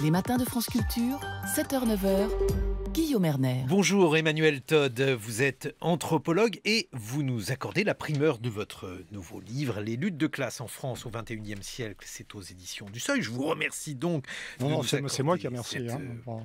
Les matins de France Culture, 7h-9h, Guillaume Erner. Bonjour Emmanuel Todd, vous êtes anthropologue et vous nous accordez la primeur de votre nouveau livre, Les luttes de classe en France au XXIe siècle. C'est aux éditions du Seuil. Je vous remercie donc. Non, c'est moi qui remercie.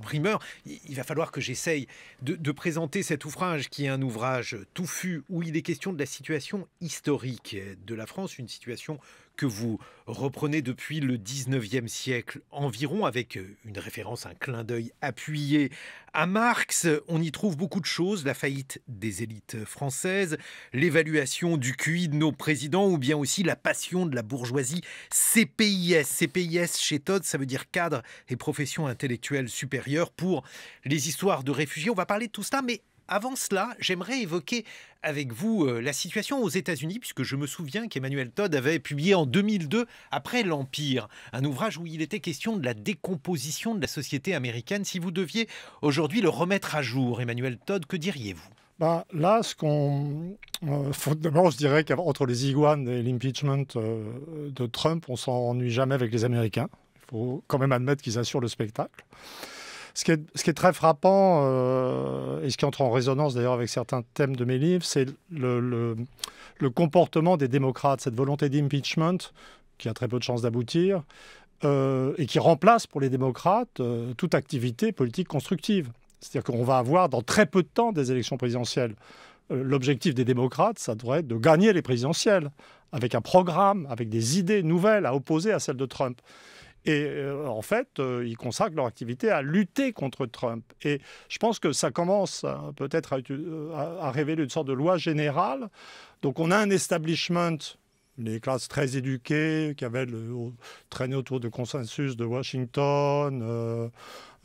Primeur. Il va falloir que j'essaye de présenter cet ouvrage qui est un ouvrage touffu où il est question de la situation historique de la France, une situation que vous reprenez depuis le 19e siècle environ, avec une référence, un clin d'œil appuyé à Marx. On y trouve beaucoup de choses, la faillite des élites françaises, l'évaluation du QI de nos présidents, ou bien aussi la passion de la bourgeoisie CPIS. CPIS chez Todd, ça veut dire cadre et profession intellectuelle supérieure pour les histoires de réfugiés. On va parler de tout ça, mais avant cela, j'aimerais évoquer avec vous la situation aux États-Unis, puisque je me souviens qu'Emmanuel Todd avait publié en 2002, après l'Empire, un ouvrage où il était question de la décomposition de la société américaine. Si vous deviez aujourd'hui le remettre à jour, Emmanuel Todd, que diriez-vous ? Là, d'abord, je dirais qu'entre les iguanes et l'impeachment de Trump, on s'ennuie jamais avec les Américains. Il faut quand même admettre qu'ils assurent le spectacle. Ce qui est très frappant, et ce qui entre en résonance d'ailleurs avec certains thèmes de mes livres, c'est le comportement des démocrates, cette volonté d'impeachment, qui a très peu de chances d'aboutir, et qui remplace pour les démocrates toute activité politique constructive. C'est-à-dire qu'on va avoir dans très peu de temps des élections présidentielles. L'objectif des démocrates, ça devrait être de gagner les présidentielles, avec un programme, avec des idées nouvelles à opposer à celles de Trump. Et en fait, ils consacrent leur activité à lutter contre Trump. Et je pense que ça commence peut-être à révéler une sorte de loi générale. Donc on a un establishment, les classes très éduquées, qui avaient traîné autour du consensus de Washington,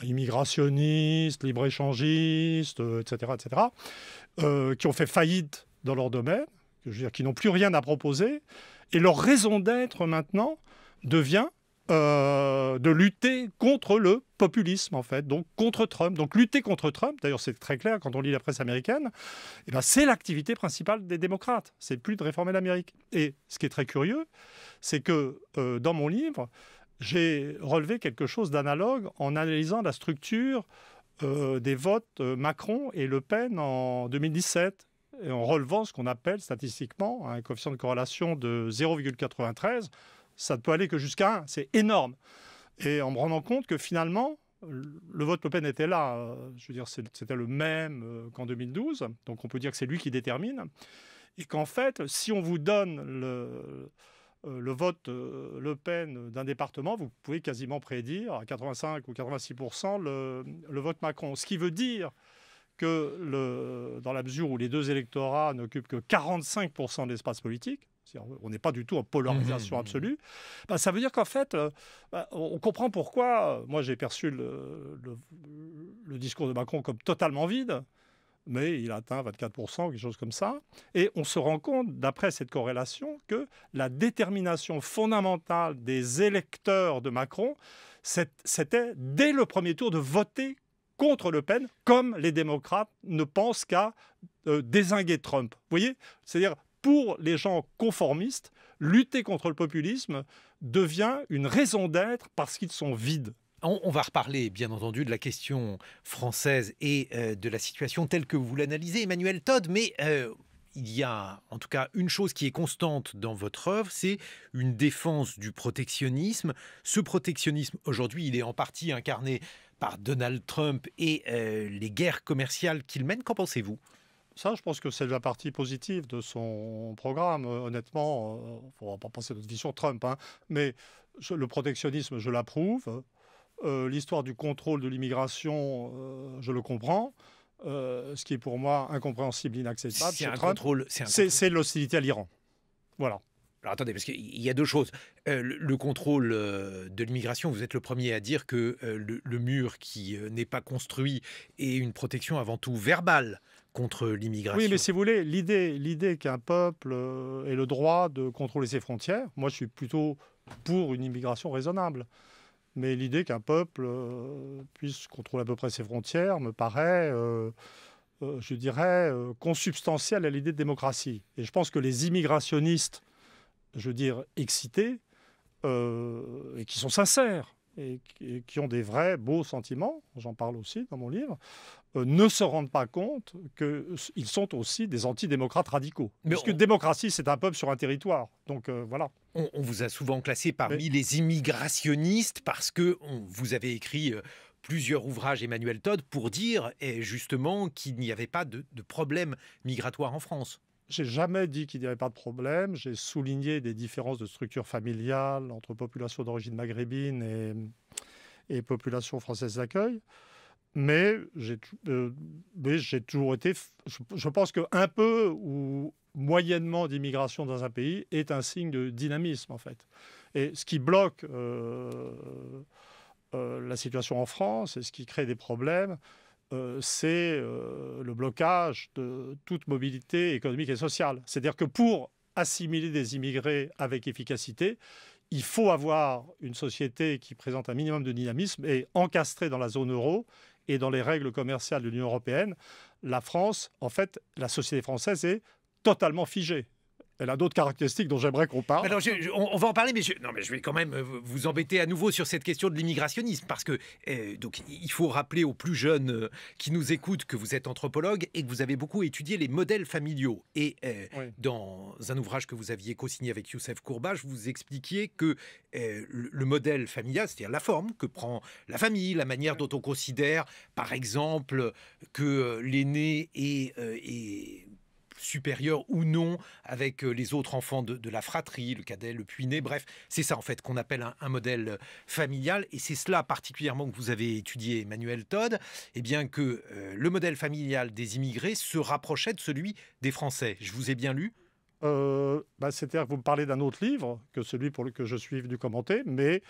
immigrationnistes, libre-échangistes, etc., qui ont fait faillite dans leur domaine, je veux dire, qui n'ont plus rien à proposer. Et leur raison d'être maintenant devient de lutter contre le populisme, en fait, donc contre Trump. Donc lutter contre Trump, d'ailleurs c'est très clair quand on lit la presse américaine, c'est l'activité principale des démocrates. C'est plus de réformer l'Amérique. Et ce qui est très curieux, c'est que dans mon livre, j'ai relevé quelque chose d'analogue en analysant la structure des votes Macron et Le Pen en 2017. Et en relevant ce qu'on appelle statistiquement un coefficient de corrélation de 0,93, ça ne peut aller que jusqu'à 1, c'est énorme. Et en me rendant compte que finalement, le vote Le Pen était là, je veux dire, c'était le même qu'en 2012, donc on peut dire que c'est lui qui détermine, et qu'en fait, si on vous donne le vote Le Pen d'un département, vous pouvez quasiment prédire à 85 ou 86% le vote Macron. Ce qui veut dire que dans la mesure où les deux électorats n'occupent que 45% de l'espace politique, on n'est pas du tout en polarisation absolue, ça veut dire qu'en fait, on comprend pourquoi. Moi, j'ai perçu le discours de Macron comme totalement vide, mais il atteint 24%, quelque chose comme ça. Et on se rend compte, d'après cette corrélation, que la détermination fondamentale des électeurs de Macron, c'était dès le premier tour de voter contre Le Pen, comme les démocrates ne pensent qu'à dézinguer Trump. Vous voyez ? C'est-à-dire, pour les gens conformistes, lutter contre le populisme devient une raison d'être parce qu'ils sont vides. On va reparler, bien entendu, de la question française et de la situation telle que vous l'analysez, Emmanuel Todd, mais il y a en tout cas une chose qui est constante dans votre œuvre, c'est une défense du protectionnisme. Ce protectionnisme, aujourd'hui, il est en partie incarné par Donald Trump et les guerres commerciales qu'il mène. Qu'en pensez-vous ? Ça, je pense que c'est la partie positive de son programme. Honnêtement, on ne va pas passer notre vie sur Trump, mais le protectionnisme, je l'approuve. L'histoire du contrôle de l'immigration, je le comprends. Ce qui est pour moi incompréhensible, inacceptable, c'est l'hostilité à l'Iran. Voilà. Alors attendez, parce qu'il y a deux choses. Le contrôle de l'immigration, vous êtes le premier à dire que le mur qui n'est pas construit est une protection avant tout verbale contre l'immigration. Oui, mais si vous voulez, l'idée qu'un peuple ait le droit de contrôler ses frontières, moi je suis plutôt pour une immigration raisonnable. Mais l'idée qu'un peuple puisse contrôler à peu près ses frontières me paraît, je dirais, consubstantielle à l'idée de démocratie. Et je pense que les immigrationnistes, je veux dire, excités, et qui sont sincères, et qui ont des vrais beaux sentiments, j'en parle aussi dans mon livre, ne se rendent pas compte qu'ils sont aussi des antidémocrates radicaux. Parce que démocratie, c'est un peuple sur un territoire. Donc voilà. On vous a souvent classé parmi les immigrationnistes parce que vous avez écrit plusieurs ouvrages, Emmanuel Todd, pour dire justement qu'il n'y avait pas de problème migratoire en France. J'ai jamais dit qu'il n'y avait pas de problème. J'ai souligné des différences de structure familiale entre population d'origine maghrébine et population française d'accueil. Mais j'ai toujours été... Je pense qu'un peu ou moyennement d'immigration dans un pays est un signe de dynamisme, en fait. Et ce qui bloque la situation en France et ce qui crée des problèmes, c'est le blocage de toute mobilité économique et sociale. C'est-à-dire que pour assimiler des immigrés avec efficacité, il faut avoir une société qui présente un minimum de dynamisme et encastrée dans la zone euro et dans les règles commerciales de l'Union européenne. La France, en fait, la société française est totalement figée. Elle a d'autres caractéristiques dont j'aimerais qu'on parle. Alors, on va en parler, mais je vais quand même vous embêter à nouveau sur cette question de l'immigrationnisme, parce que donc, il faut rappeler aux plus jeunes qui nous écoutent que vous êtes anthropologue et que vous avez beaucoup étudié les modèles familiaux. Et oui, dans un ouvrage que vous aviez co-signé avec Youssef Kourbache, vous expliquiez que le modèle familial, c'est-à-dire la forme que prend la famille, la manière dont on considère, par exemple, que l'aîné est supérieur ou non avec les autres enfants de la fratrie, le cadet, le puîné, bref, c'est ça en fait qu'on appelle un modèle familial, et c'est cela particulièrement que vous avez étudié, Emmanuel Todd, et bien que le modèle familial des immigrés se rapprochait de celui des Français. Je vous ai bien lu? C'est-à-dire que vous me parlez d'un autre livre que celui pour lequel je suis venu commenter, mais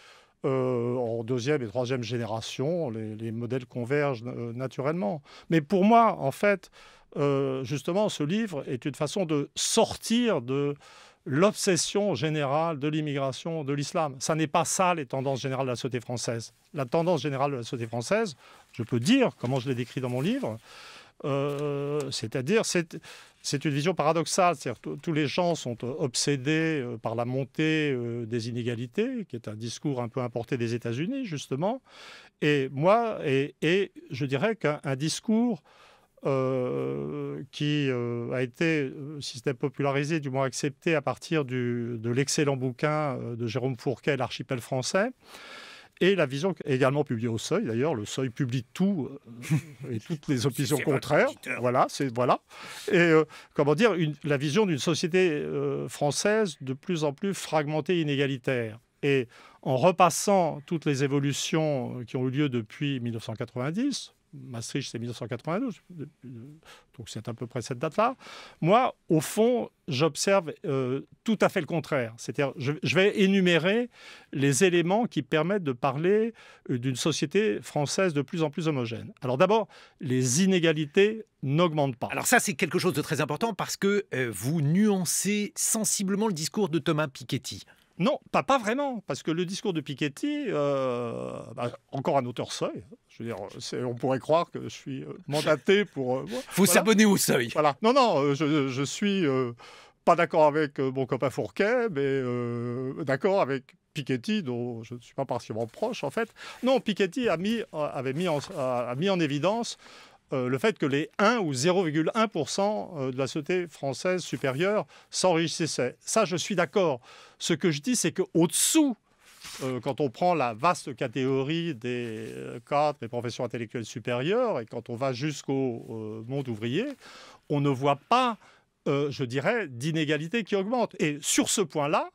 en deuxième et troisième génération, les modèles convergent naturellement. Mais pour moi, en fait, justement, ce livre est une façon de sortir de l'obsession générale de l'immigration de l'islam. Ça n'est pas ça, les tendances générales de la société française. La tendance générale de la société française, je peux dire, comment je l'ai décrit dans mon livre, c'est-à-dire, c'est une vision paradoxale. C'est-à-dire, tous les gens sont obsédés par la montée des inégalités, qui est un discours un peu importé des États-Unis, justement. Et moi, et je dirais qu'un discours qui a été, si ce n'est popularisé, du moins accepté à partir de l'excellent bouquin de Jérôme Fourquet, L'Archipel français, et la vision également publiée au Seuil. D'ailleurs, le Seuil publie tout et toutes les opinions contraires. Voilà. Et comment dire, la vision d'une société française de plus en plus fragmentée et inégalitaire. Et en repassant toutes les évolutions qui ont eu lieu depuis 1990, Maastricht, c'est 1992, donc c'est à peu près cette date-là. Moi, au fond, j'observe tout à fait le contraire. C'est-à-dire, je vais énumérer les éléments qui permettent de parler d'une société française de plus en plus homogène. Alors d'abord, les inégalités n'augmentent pas. Alors ça, c'est quelque chose de très important parce que vous nuancez sensiblement le discours de Thomas Piketty. Non, pas vraiment, parce que le discours de Piketty, encore un auteur Seuil, je veux dire, on pourrait croire que je suis mandaté pour... faut s'abonner au Seuil. Voilà. Non, je suis pas d'accord avec mon copain Fourquet, mais d'accord avec Piketty, dont je ne suis pas particulièrement proche, en fait. Non, Piketty avait mis en évidence le fait que les 1 ou 0,1% de la société française supérieure s'enrichissaient. Ça, je suis d'accord. Ce que je dis, c'est qu'au-dessous, quand on prend la vaste catégorie des cadres et professions intellectuelles supérieures, et quand on va jusqu'au monde ouvrier, on ne voit pas, je dirais, d'inégalité qui augmente. Et sur ce point-là,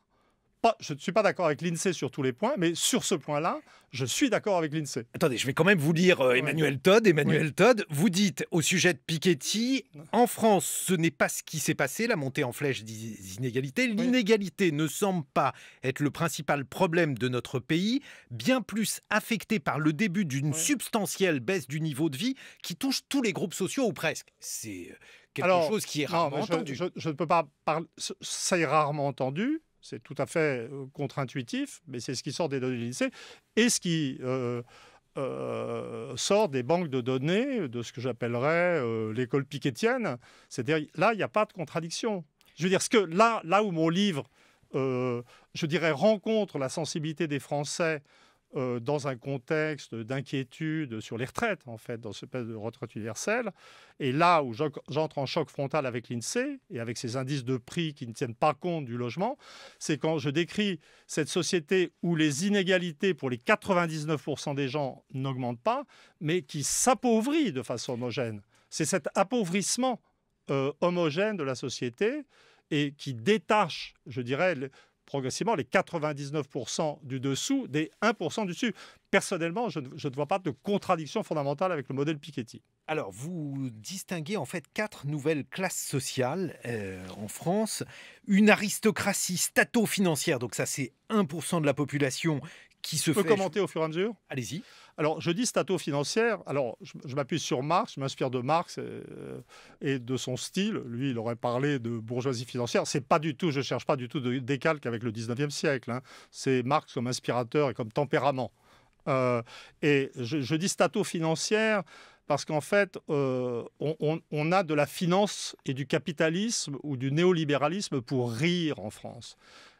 je ne suis pas d'accord avec l'INSEE sur tous les points, mais sur ce point-là, je suis d'accord avec l'INSEE. Attendez, je vais quand même vous lire Emmanuel Todd. Emmanuel Todd, vous dites au sujet de Piketty, en France, ce n'est pas ce qui s'est passé, la montée en flèche des inégalités. L'inégalité ne semble pas être le principal problème de notre pays, bien plus affecté par le début d'une substantielle baisse du niveau de vie qui touche tous les groupes sociaux ou presque. C'est quelque chose qui est rarement entendu. Je ne peux pas parler... Ça est rarement entendu. C'est tout à fait contre-intuitif, mais c'est ce qui sort des données de l'INSEE et ce qui sort des banques de données de ce que j'appellerais l'école pikettienne. C'est-à-dire, là, il n'y a pas de contradiction. Je veux dire, là où mon livre, je dirais, rencontre la sensibilité des Français dans un contexte d'inquiétude sur les retraites, en fait, dans ce pays de retraite universelle. Et là où j'entre en choc frontal avec l'INSEE et avec ces indices de prix qui ne tiennent pas compte du logement, c'est quand je décris cette société où les inégalités pour les 99% des gens n'augmentent pas, mais qui s'appauvrit de façon homogène. C'est cet appauvrissement homogène de la société et qui détache, je dirais, progressivement les 99% du dessous des 1% du dessus. Personnellement, je ne vois pas de contradiction fondamentale avec le modèle Piketty. Alors, vous distinguez en fait 4 nouvelles classes sociales en France. Une aristocratie stato-financière, donc ça c'est 1% de la population qui se fait... Je peux commenter au fur et à mesure ? Allez-y. Alors, je dis stato-financière. Alors, je m'appuie sur Marx, je m'inspire de Marx et de son style. Lui, il aurait parlé de bourgeoisie financière. C'est pas du tout, je ne cherche pas du tout de décalque avec le 19e siècle. C'est Marx comme inspirateur et comme tempérament. Et je dis stato-financière parce qu'en fait, on a de la finance et du capitalisme ou du néolibéralisme pour rire en France.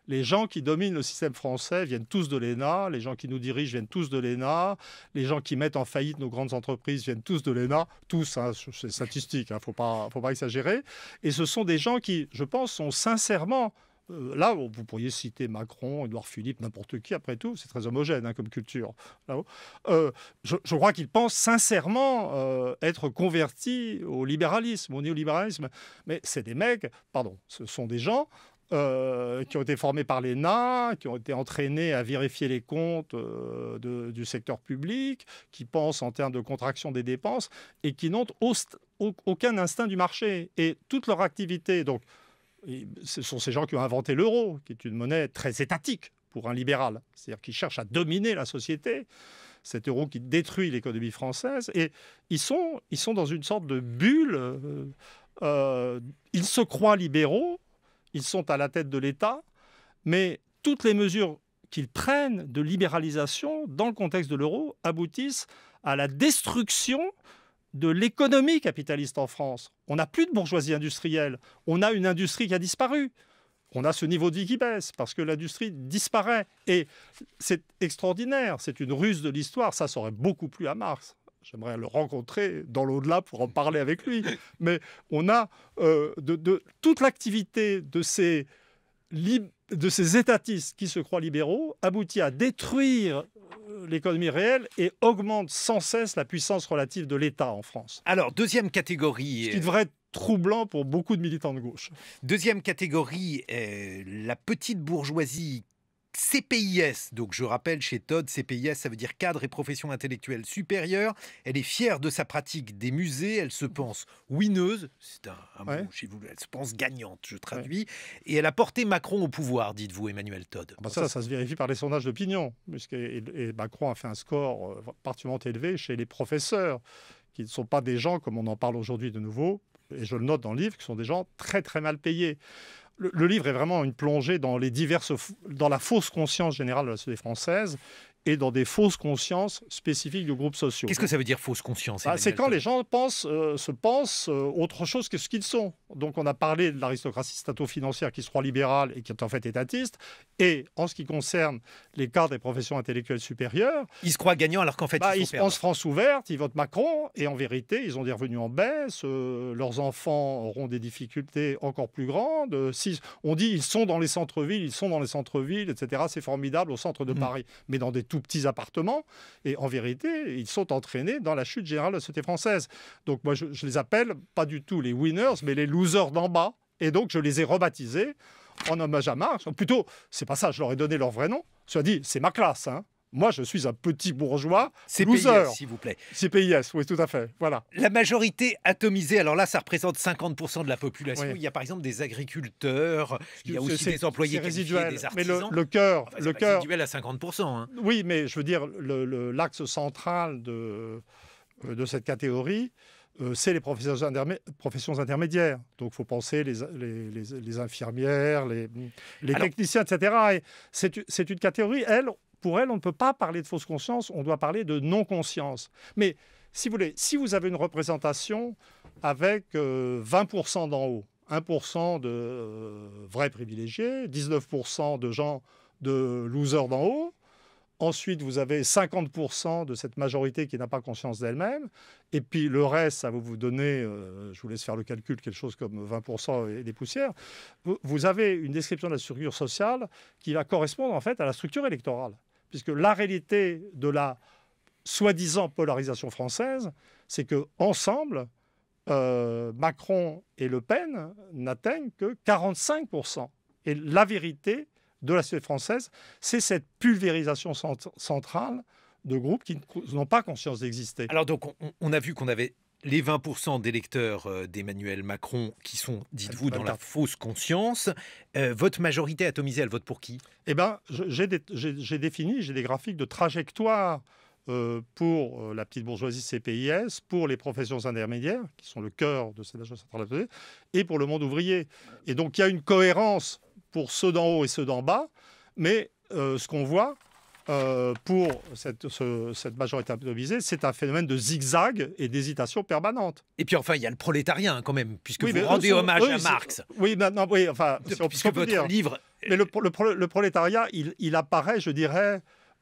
Les gens qui dominent le système français viennent tous de l'ENA, les gens qui nous dirigent viennent tous de l'ENA, les gens qui mettent en faillite nos grandes entreprises viennent tous de l'ENA, tous, c'est statistique, faut pas exagérer. Et ce sont des gens qui, je pense, sont sincèrement... là, vous pourriez citer Macron, Édouard Philippe, n'importe qui, après tout, c'est très homogène comme culture. Je crois qu'ils pensent sincèrement être convertis au libéralisme, au néolibéralisme. Mais c'est des mecs, ce sont des gens qui ont été formés par l'ENA, qui ont été entraînés à vérifier les comptes du secteur public, qui pensent en termes de contraction des dépenses et qui n'ont aucun instinct du marché. Et toute leur activité, donc, ce sont ces gens qui ont inventé l'euro, qui est une monnaie très étatique pour un libéral, c'est-à-dire qui cherche à dominer la société, cet euro qui détruit l'économie française. Et ils sont dans une sorte de bulle. Ils se croient libéraux, ils sont à la tête de l'État, mais toutes les mesures qu'ils prennent de libéralisation dans le contexte de l'euro aboutissent à la destruction de l'économie capitaliste en France. On n'a plus de bourgeoisie industrielle, on a une industrie qui a disparu. On a ce niveau de vie qui baisse parce que l'industrie disparaît. Et c'est extraordinaire, c'est une ruse de l'histoire, ça aurait beaucoup plu à Marx. J'aimerais le rencontrer dans l'au-delà pour en parler avec lui. Mais on a toute l'activité de ces étatistes qui se croient libéraux aboutit à détruire l'économie réelle et augmente sans cesse la puissance relative de l'État en France. Alors, deuxième catégorie... Ce qui devrait être troublant pour beaucoup de militants de gauche. Deuxième catégorie, la petite bourgeoisie CPIS, donc je rappelle chez Todd, CPIS, ça veut dire cadre et profession intellectuelle supérieure. Elle est fière de sa pratique des musées, elle se pense winneuse, c'est un mot chez vous, elle se pense gagnante, je traduis, et elle a porté Macron au pouvoir, dites-vous, Emmanuel Todd. Ça se vérifie par les sondages d'opinion, et Macron a fait un score particulièrement élevé chez les professeurs, qui ne sont pas des gens, comme on en parle aujourd'hui de nouveau, et je le note dans le livre, qui sont des gens très très mal payés. Le livre est vraiment une plongée dans la fausse conscience générale de la société française et dans des fausses consciences spécifiques de groupes sociaux. Qu'est-ce que ça veut dire fausse conscience ? C'est quand les gens se pensent autre chose que ce qu'ils sont. Donc on a parlé de l'aristocratie stato-financière qui se croit libérale et qui est en fait étatiste. Et en ce qui concerne les cadres des professions intellectuelles supérieures... Ils se croient gagnants alors qu'en fait ils se pensent France ouverte, ils votent Macron et en vérité ils ont des revenus en baisse, leurs enfants auront des difficultés encore plus grandes. On dit ils sont dans les centres-villes, etc. C'est formidable au centre de Paris, mais dans des tout petits appartements, et en vérité, ils sont entraînés dans la chute générale de la société française. Donc moi, je les appelle pas du tout les winners, mais les losers d'en bas, et donc je les ai rebaptisés en hommage à Marx. Plutôt, c'est pas ça, je leur ai donné leur vrai nom. Soit dit, c'est ma classe, hein. Moi, je suis un petit bourgeois CPIS, loser. s'il vous plaît. CPIS, oui, tout à fait. Voilà. La majorité atomisée, alors là, ça représente 50% de la population. Oui. Il y a par exemple des agriculteurs, il y a aussi des employés qualifiés, des artisans. Mais le cœur... le cœur résiduel à 50%. Hein. Oui, mais je veux dire, l'axe central de cette catégorie, c'est les professions intermédiaires. Donc, il faut penser les infirmières, les techniciens, etc. Et c'est une catégorie, pour elle, on ne peut pas parler de fausse conscience, on doit parler de non-conscience. Mais, si vous voulez, si vous avez une représentation avec 20% d'en haut, 1% de vrais privilégiés, 19% de gens de losers d'en haut, Ensuite, vous avez 50% de cette majorité qui n'a pas conscience d'elle-même. Et puis le reste, ça va vous donner, je vous laisse faire le calcul, quelque chose comme 20% et des poussières. Vous avez une description de la structure sociale qui va correspondre en fait à la structure électorale. Puisque la réalité de la soi-disant polarisation française, c'est qu'ensemble, Macron et Le Pen n'atteignent que 45%. Et la vérité de la société française, c'est cette pulvérisation centrale de groupes qui n'ont pas conscience d'exister. Alors donc, on a vu qu'on avait les 20% d'électeurs d'Emmanuel Macron qui sont, dites-vous, dans la fausse conscience. Votre majorité atomisée, elle vote pour qui? Eh bien, j'ai des graphiques de trajectoire pour la petite bourgeoisie CPIS, pour les professions intermédiaires, qui sont le cœur de cette agence centrale, et pour le monde ouvrier. Et donc, il y a une cohérence pour ceux d'en haut et ceux d'en bas, mais ce qu'on voit pour cette majorité atomisée, c'est un phénomène de zigzag et d'hésitation permanente. Et puis enfin, il y a le prolétariat quand même, puisque vous rendez hommage à Marx. Oui, enfin, puisque votre livre... Mais le prolétariat, il apparaît, je dirais,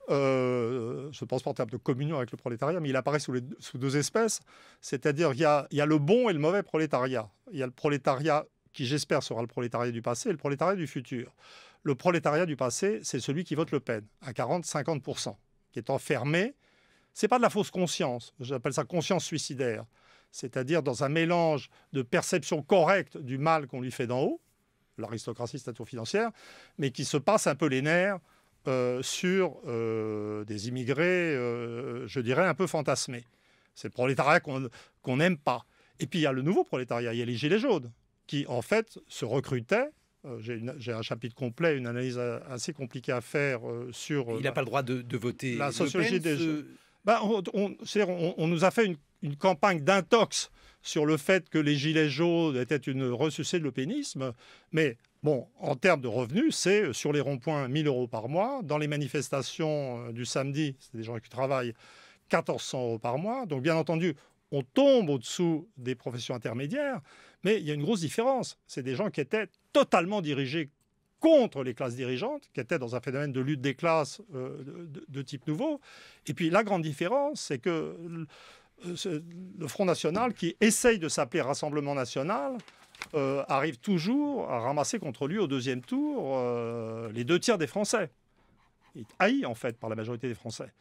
je ne pense pas en termes de communion avec le prolétariat, mais il apparaît sous deux espèces, c'est-à-dire il y a le bon et le mauvais prolétariat. Il y a le prolétariat qui, j'espère, sera le prolétariat du passé et le prolétariat du futur. Le prolétariat du passé, c'est celui qui vote Le Pen, à 40-50%, qui est enfermé. Ce n'est pas de la fausse conscience, j'appelle ça conscience suicidaire, c'est-à-dire dans un mélange de perception correcte du mal qu'on lui fait d'en haut, l'aristocratie staturo-financière, mais qui se passe un peu les nerfs sur des immigrés, je dirais, un peu fantasmés. C'est le prolétariat qu'on n'aime pas. Et puis il y a le nouveau prolétariat, il y a les gilets jaunes, qui en fait se recrutaient. J'ai un chapitre complet, une analyse assez compliquée à faire sur... Il n'a pas le droit de voter la sociologie Le Pen, des... on nous a fait une campagne d'intox sur le fait que les gilets jaunes étaient une ressucée de l'eupénisme, mais bon, en termes de revenus, c'est sur les ronds-points 1 000 € par mois. Dans les manifestations du samedi, c'est des gens qui travaillent, 1 400 € par mois. Donc bien entendu, on tombe au-dessous des professions intermédiaires, mais il y a une grosse différence. C'est des gens qui étaient totalement dirigés contre les classes dirigeantes, qui étaient dans un phénomène de lutte des classes de type nouveau. Et puis la grande différence, c'est que le Front National, qui essaye de s'appeler Rassemblement National, arrive toujours à ramasser contre lui au deuxième tour les 2 tiers des Français. Il est haï en fait par la majorité des Français.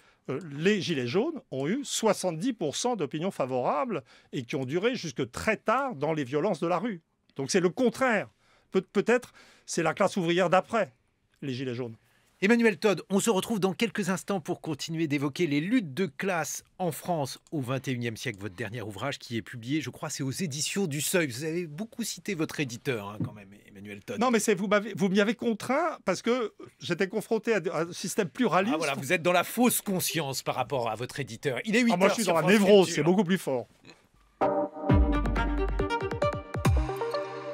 Les Gilets jaunes ont eu 70% d'opinions favorables et qui ont duré jusque très tard dans les violences de la rue. Donc c'est le contraire. Peut-être c'est la classe ouvrière d'après, les Gilets jaunes. Emmanuel Todd, on se retrouve dans quelques instants pour continuer d'évoquer les luttes de classe en France au XXIe siècle. Votre dernier ouvrage qui est publié, je crois, c'est aux éditions du Seuil. Vous avez beaucoup cité votre éditeur, quand même, Emmanuel Todd. Non, mais vous m'y avez contraint parce que j'étais confronté à un système pluraliste. Ah voilà, vous êtes dans la fausse conscience par rapport à votre éditeur. Il est 8 heures. Moi, je suis dans la névrose, c'est beaucoup plus fort.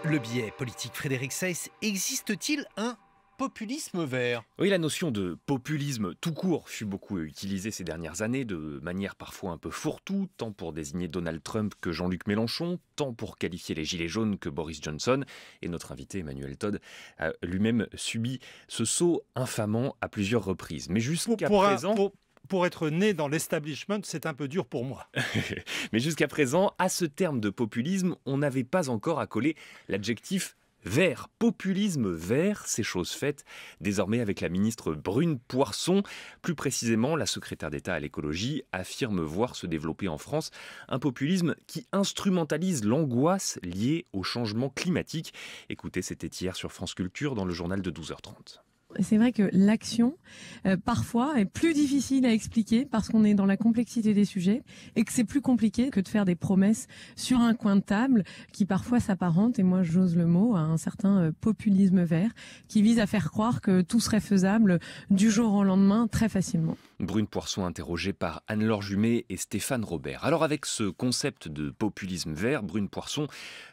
Le biais politique, Frédéric Seyss, existe-t-il un populisme vert? Oui, la notion de populisme tout court fut beaucoup utilisée ces dernières années, de manière parfois un peu fourre-tout, tant pour désigner Donald Trump que Jean-Luc Mélenchon, tant pour qualifier les Gilets jaunes que Boris Johnson. Et notre invité Emmanuel Todd a lui-même subi ce saut infamant à plusieurs reprises. Mais jusqu'à présent... Pour être né dans l'establishment, c'est un peu dur pour moi. Mais jusqu'à présent, à ce terme de populisme, on n'avait pas encore accolé l'adjectif vert. Populisme vert, c'est chose faite désormais avec la ministre Brune Poirson. Plus précisément, la secrétaire d'État à l'écologie affirme voir se développer en France un populisme qui instrumentalise l'angoisse liée au changement climatique. Écoutez, c'était hier sur France Culture dans le journal de 12h30. C'est vrai que l'action, parfois, est plus difficile à expliquer parce qu'on est dans la complexité des sujets et que c'est plus compliqué que de faire des promesses sur un coin de table qui parfois s'apparentent, et moi j'ose le mot, à un certain populisme vert qui vise à faire croire que tout serait faisable du jour au lendemain très facilement. Brune Poirson interrogée par Anne-Laure Jumet et Stéphane Robert. Alors avec ce concept de populisme vert, Brune Poirson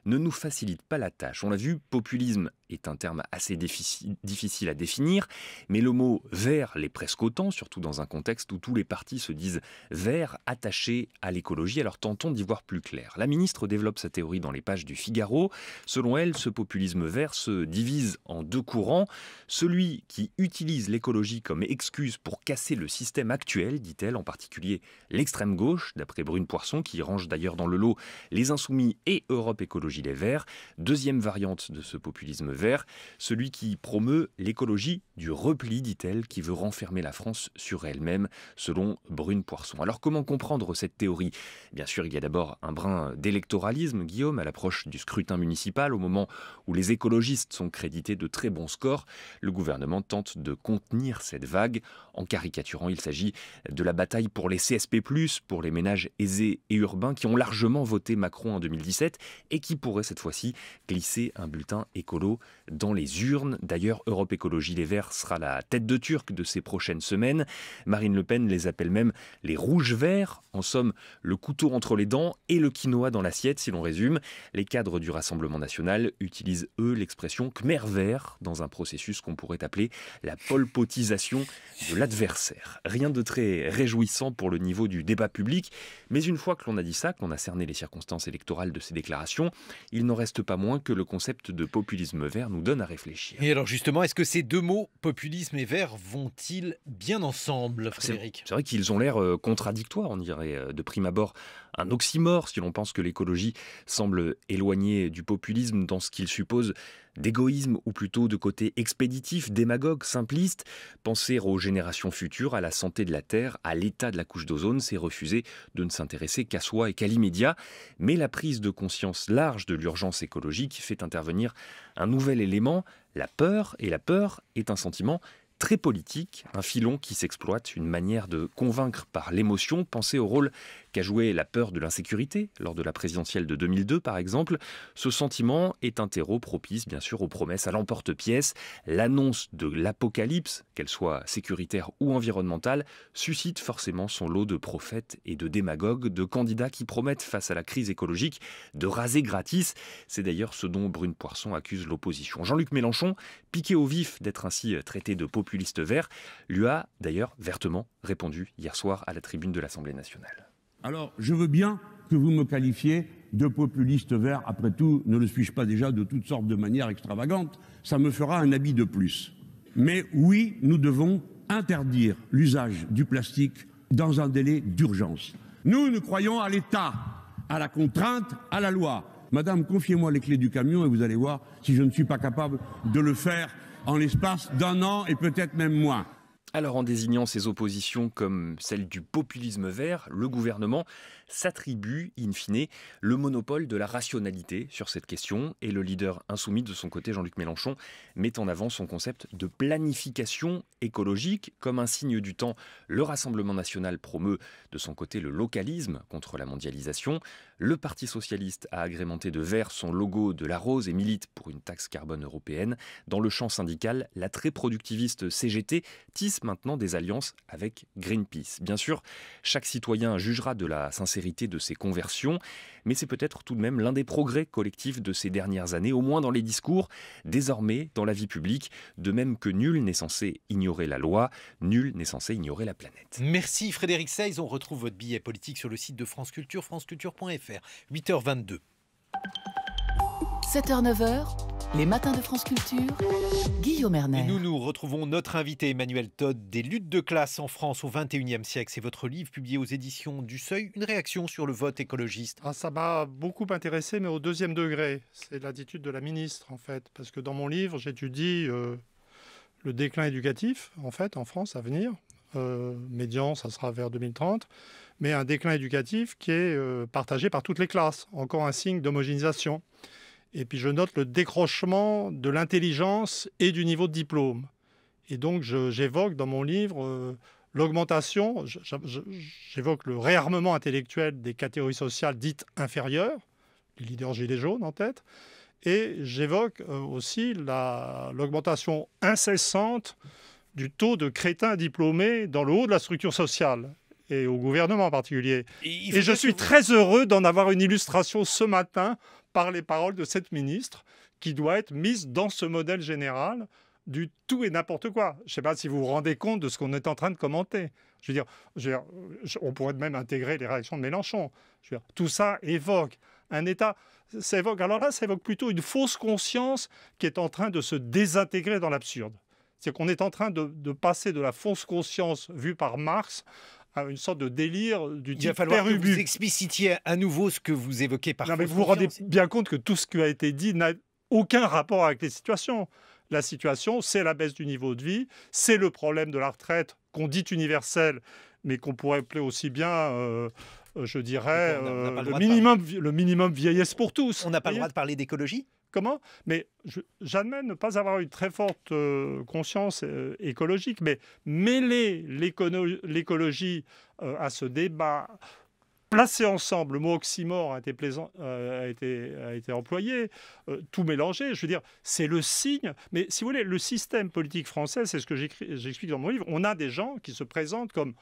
ne nous facilite pas la tâche. On l'a vu, populisme est un terme assez difficile à définir, mais le mot vert l'est presque autant, surtout dans un contexte où tous les partis se disent verts, attachés à l'écologie. Alors tentons d'y voir plus clair. La ministre développe sa théorie dans les pages du Figaro. Selon elle, ce populisme vert se divise en deux courants. Celui qui utilise l'écologie comme excuse pour casser le système actuel, dit-elle, en particulier l'extrême gauche, d'après Brune Poirson, qui range d'ailleurs dans le lot les Insoumis et Europe Écologie Les Verts. Deuxième variante de ce populisme vert, celui qui promeut l'écologie du repli, dit-elle, qui veut renfermer la France sur elle-même, selon Brune Poirson. Alors comment comprendre cette théorie ? Bien sûr, il y a d'abord un brin d'électoralisme, Guillaume, à l'approche du scrutin municipal, au moment où les écologistes sont crédités de très bons scores. Le gouvernement tente de contenir cette vague. En caricaturant, il s'agit de la bataille pour les CSP+, pour les ménages aisés et urbains qui ont largement voté Macron en 2017 et qui pourraient cette fois-ci glisser un bulletin écolo dans les urnes. D'ailleurs, Europe Écologie Les Verts sera la tête de turc de ces prochaines semaines. Marine Le Pen les appelle même les rouges-verts. En somme, le couteau entre les dents et le quinoa dans l'assiette, si l'on résume. Les cadres du Rassemblement national utilisent, eux, l'expression Khmer vert dans un processus qu'on pourrait appeler la polpotisation de l'adversaire. Rien de très réjouissant pour le niveau du débat public, mais une fois que l'on a dit ça, que l'on a cerné les circonstances électorales de ces déclarations, il n'en reste pas moins que le concept de populisme vert nous donne à réfléchir. Et alors justement, est-ce que ces deux mots, populisme et vert, vont-ils bien ensemble, Frédéric ? C'est vrai qu'ils ont l'air contradictoires, on dirait de prime abord un oxymore si l'on pense que l'écologie semble éloignée du populisme dans ce qu'il suppose d'égoïsme ou plutôt de côté expéditif, démagogue, simpliste. Penser aux générations futures, à la santé de la Terre, à l'état de la couche d'ozone, c'est refuser de ne s'intéresser qu'à soi et qu'à l'immédiat. Mais la prise de conscience large de l'urgence écologique fait intervenir un nouvel élément, la peur. Et la peur est un sentiment très politique, un filon qui s'exploite, une manière de convaincre par l'émotion. Pensez au rôle qu'a joué la peur de l'insécurité lors de la présidentielle de 2002 par exemple. Ce sentiment est un terreau propice bien sûr aux promesses à l'emporte-pièce. L'annonce de l'apocalypse, qu'elle soit sécuritaire ou environnementale, suscite forcément son lot de prophètes et de démagogues, de candidats qui promettent face à la crise écologique de raser gratis. C'est d'ailleurs ce dont Brune Poirson accuse l'opposition. Jean-Luc Mélenchon, piqué au vif d'être ainsi traité de populiste vert, lui a d'ailleurs vertement répondu hier soir à la tribune de l'Assemblée nationale. Alors, je veux bien que vous me qualifiez de populiste vert. Après tout, ne le suis-je pas déjà de toutes sortes de manières extravagantes ? Ça me fera un habit de plus. Mais oui, nous devons interdire l'usage du plastique dans un délai d'urgence. Nous croyons à l'État, à la contrainte, à la loi. Madame, confiez-moi les clés du camion et vous allez voir si je ne suis pas capable de le faire en l'espace d'1 an et peut-être même moins. Alors en désignant ces oppositions comme celle du populisme vert, le gouvernement s'attribue, in fine, le monopole de la rationalité sur cette question et le leader insoumis de son côté, Jean-Luc Mélenchon, met en avant son concept de planification écologique. Comme un signe du temps, le Rassemblement national promeut de son côté le localisme contre la mondialisation. Le Parti socialiste a agrémenté de vert son logo de la rose et milite pour une taxe carbone européenne. Dans le champ syndical, la très productiviste CGT tisse maintenant des alliances avec Greenpeace. Bien sûr, chaque citoyen jugera de la sincérité de ces conversions, mais c'est peut-être tout de même l'un des progrès collectifs de ces dernières années, au moins dans les discours, désormais dans la vie publique, de même que nul n'est censé ignorer la loi, nul n'est censé ignorer la planète. Merci Frédéric Seyss, on retrouve votre billet politique sur le site de France Culture, franceculture.fr, 8h22. 7h-9h, les matins de France Culture, Guillaume Erner. Et nous retrouvons notre invité Emmanuel Todd, des luttes de classe en France au XXIe siècle. C'est votre livre publié aux éditions du Seuil. Une réaction sur le vote écologiste ? Ça m'a beaucoup intéressé, mais au 2e degré. C'est l'attitude de la ministre, en fait. Parce que dans mon livre, j'étudie le déclin éducatif, en fait, en France à venir. Médian, ça sera vers 2030. Mais un déclin éducatif qui est partagé par toutes les classes. Encore un signe d'homogénéisation. Et puis je note le décrochement de l'intelligence et du niveau de diplôme. Et donc j'évoque dans mon livre l'augmentation, j'évoque le réarmement intellectuel des catégories sociales dites inférieures, les leaders gilets jaunes en tête, et j'évoque aussi l'augmentation incessante du taux de crétins diplômés dans le haut de la structure sociale, et au gouvernement en particulier. Et je suis très heureux d'en avoir une illustration ce matin par les paroles de cette ministre, qui doit être mise dans ce modèle général du tout et n'importe quoi. Je ne sais pas si vous vous rendez compte de ce qu'on est en train de commenter. Je veux dire, on pourrait même intégrer les réactions de Mélenchon. Je veux dire, tout ça évoque un État. Alors là, ça évoque plutôt une fausse conscience qui est en train de se désintégrer dans l'absurde. C'est qu'on est en train de passer de la fausse conscience vue par Marx à une sorte de délire du type Il va falloir que Père vous explicitiez à nouveau ce que vous évoquez par mais vous vous rendez bien compte que tout ce qui a été dit n'a aucun rapport avec les situations. La situation, c'est la baisse du niveau de vie, c'est le problème de la retraite qu'on dit universelle, mais qu'on pourrait appeler aussi bien, je dirais, le minimum vieillesse pour tous. On n'a pas le droit de parler d'écologie ? Comment ? Mais j'admets ne pas avoir une très forte conscience écologique, mais mêler l'écologie à ce débat, placer ensemble, le mot oxymore a été employé, tout mélanger, je veux dire, c'est le signe. Mais si vous voulez, le système politique français, c'est ce que j'explique dans mon livre, on a des gens qui se présentent comme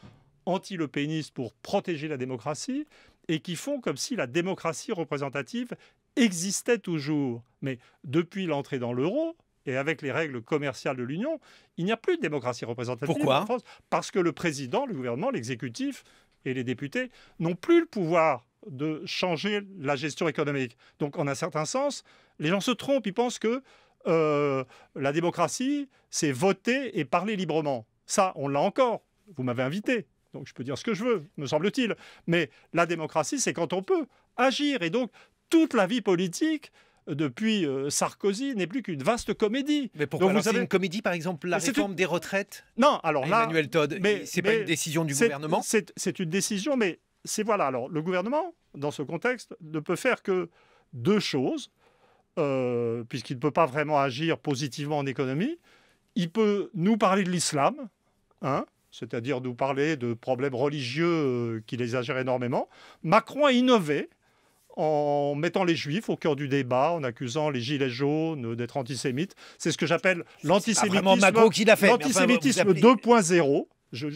anti-le-pénistes pour protéger la démocratie et qui font comme si la démocratie représentative existait toujours. Mais depuis l'entrée dans l'euro, et avec les règles commerciales de l'Union, il n'y a plus de démocratie représentative. Pourquoi ? En France, parce que le président, le gouvernement, l'exécutif et les députés n'ont plus le pouvoir de changer la gestion économique. Donc, en un certain sens, les gens se trompent. Ils pensent que la démocratie, c'est voter et parler librement. Ça, on l'a encore. Vous m'avez invité. Donc, je peux dire ce que je veux, me semble-t-il. Mais la démocratie, c'est quand on peut agir. Et donc, toute la vie politique, depuis Sarkozy, n'est plus qu'une vaste comédie. Mais pourquoi donc, c'est une comédie, par exemple, la réforme des retraites ? Non, alors là... Emmanuel Todd, c'est pas une décision du gouvernement ? C'est une décision, mais voilà. Alors, le gouvernement, dans ce contexte, ne peut faire que deux choses, puisqu'il ne peut pas vraiment agir positivement en économie. Il peut nous parler de l'islam, c'est-à-dire nous parler de problèmes religieux qu'il exagère énormément. Macron a innové en mettant les juifs au cœur du débat, en accusant les gilets jaunes d'être antisémites. C'est ce que j'appelle l'antisémitisme 2.0.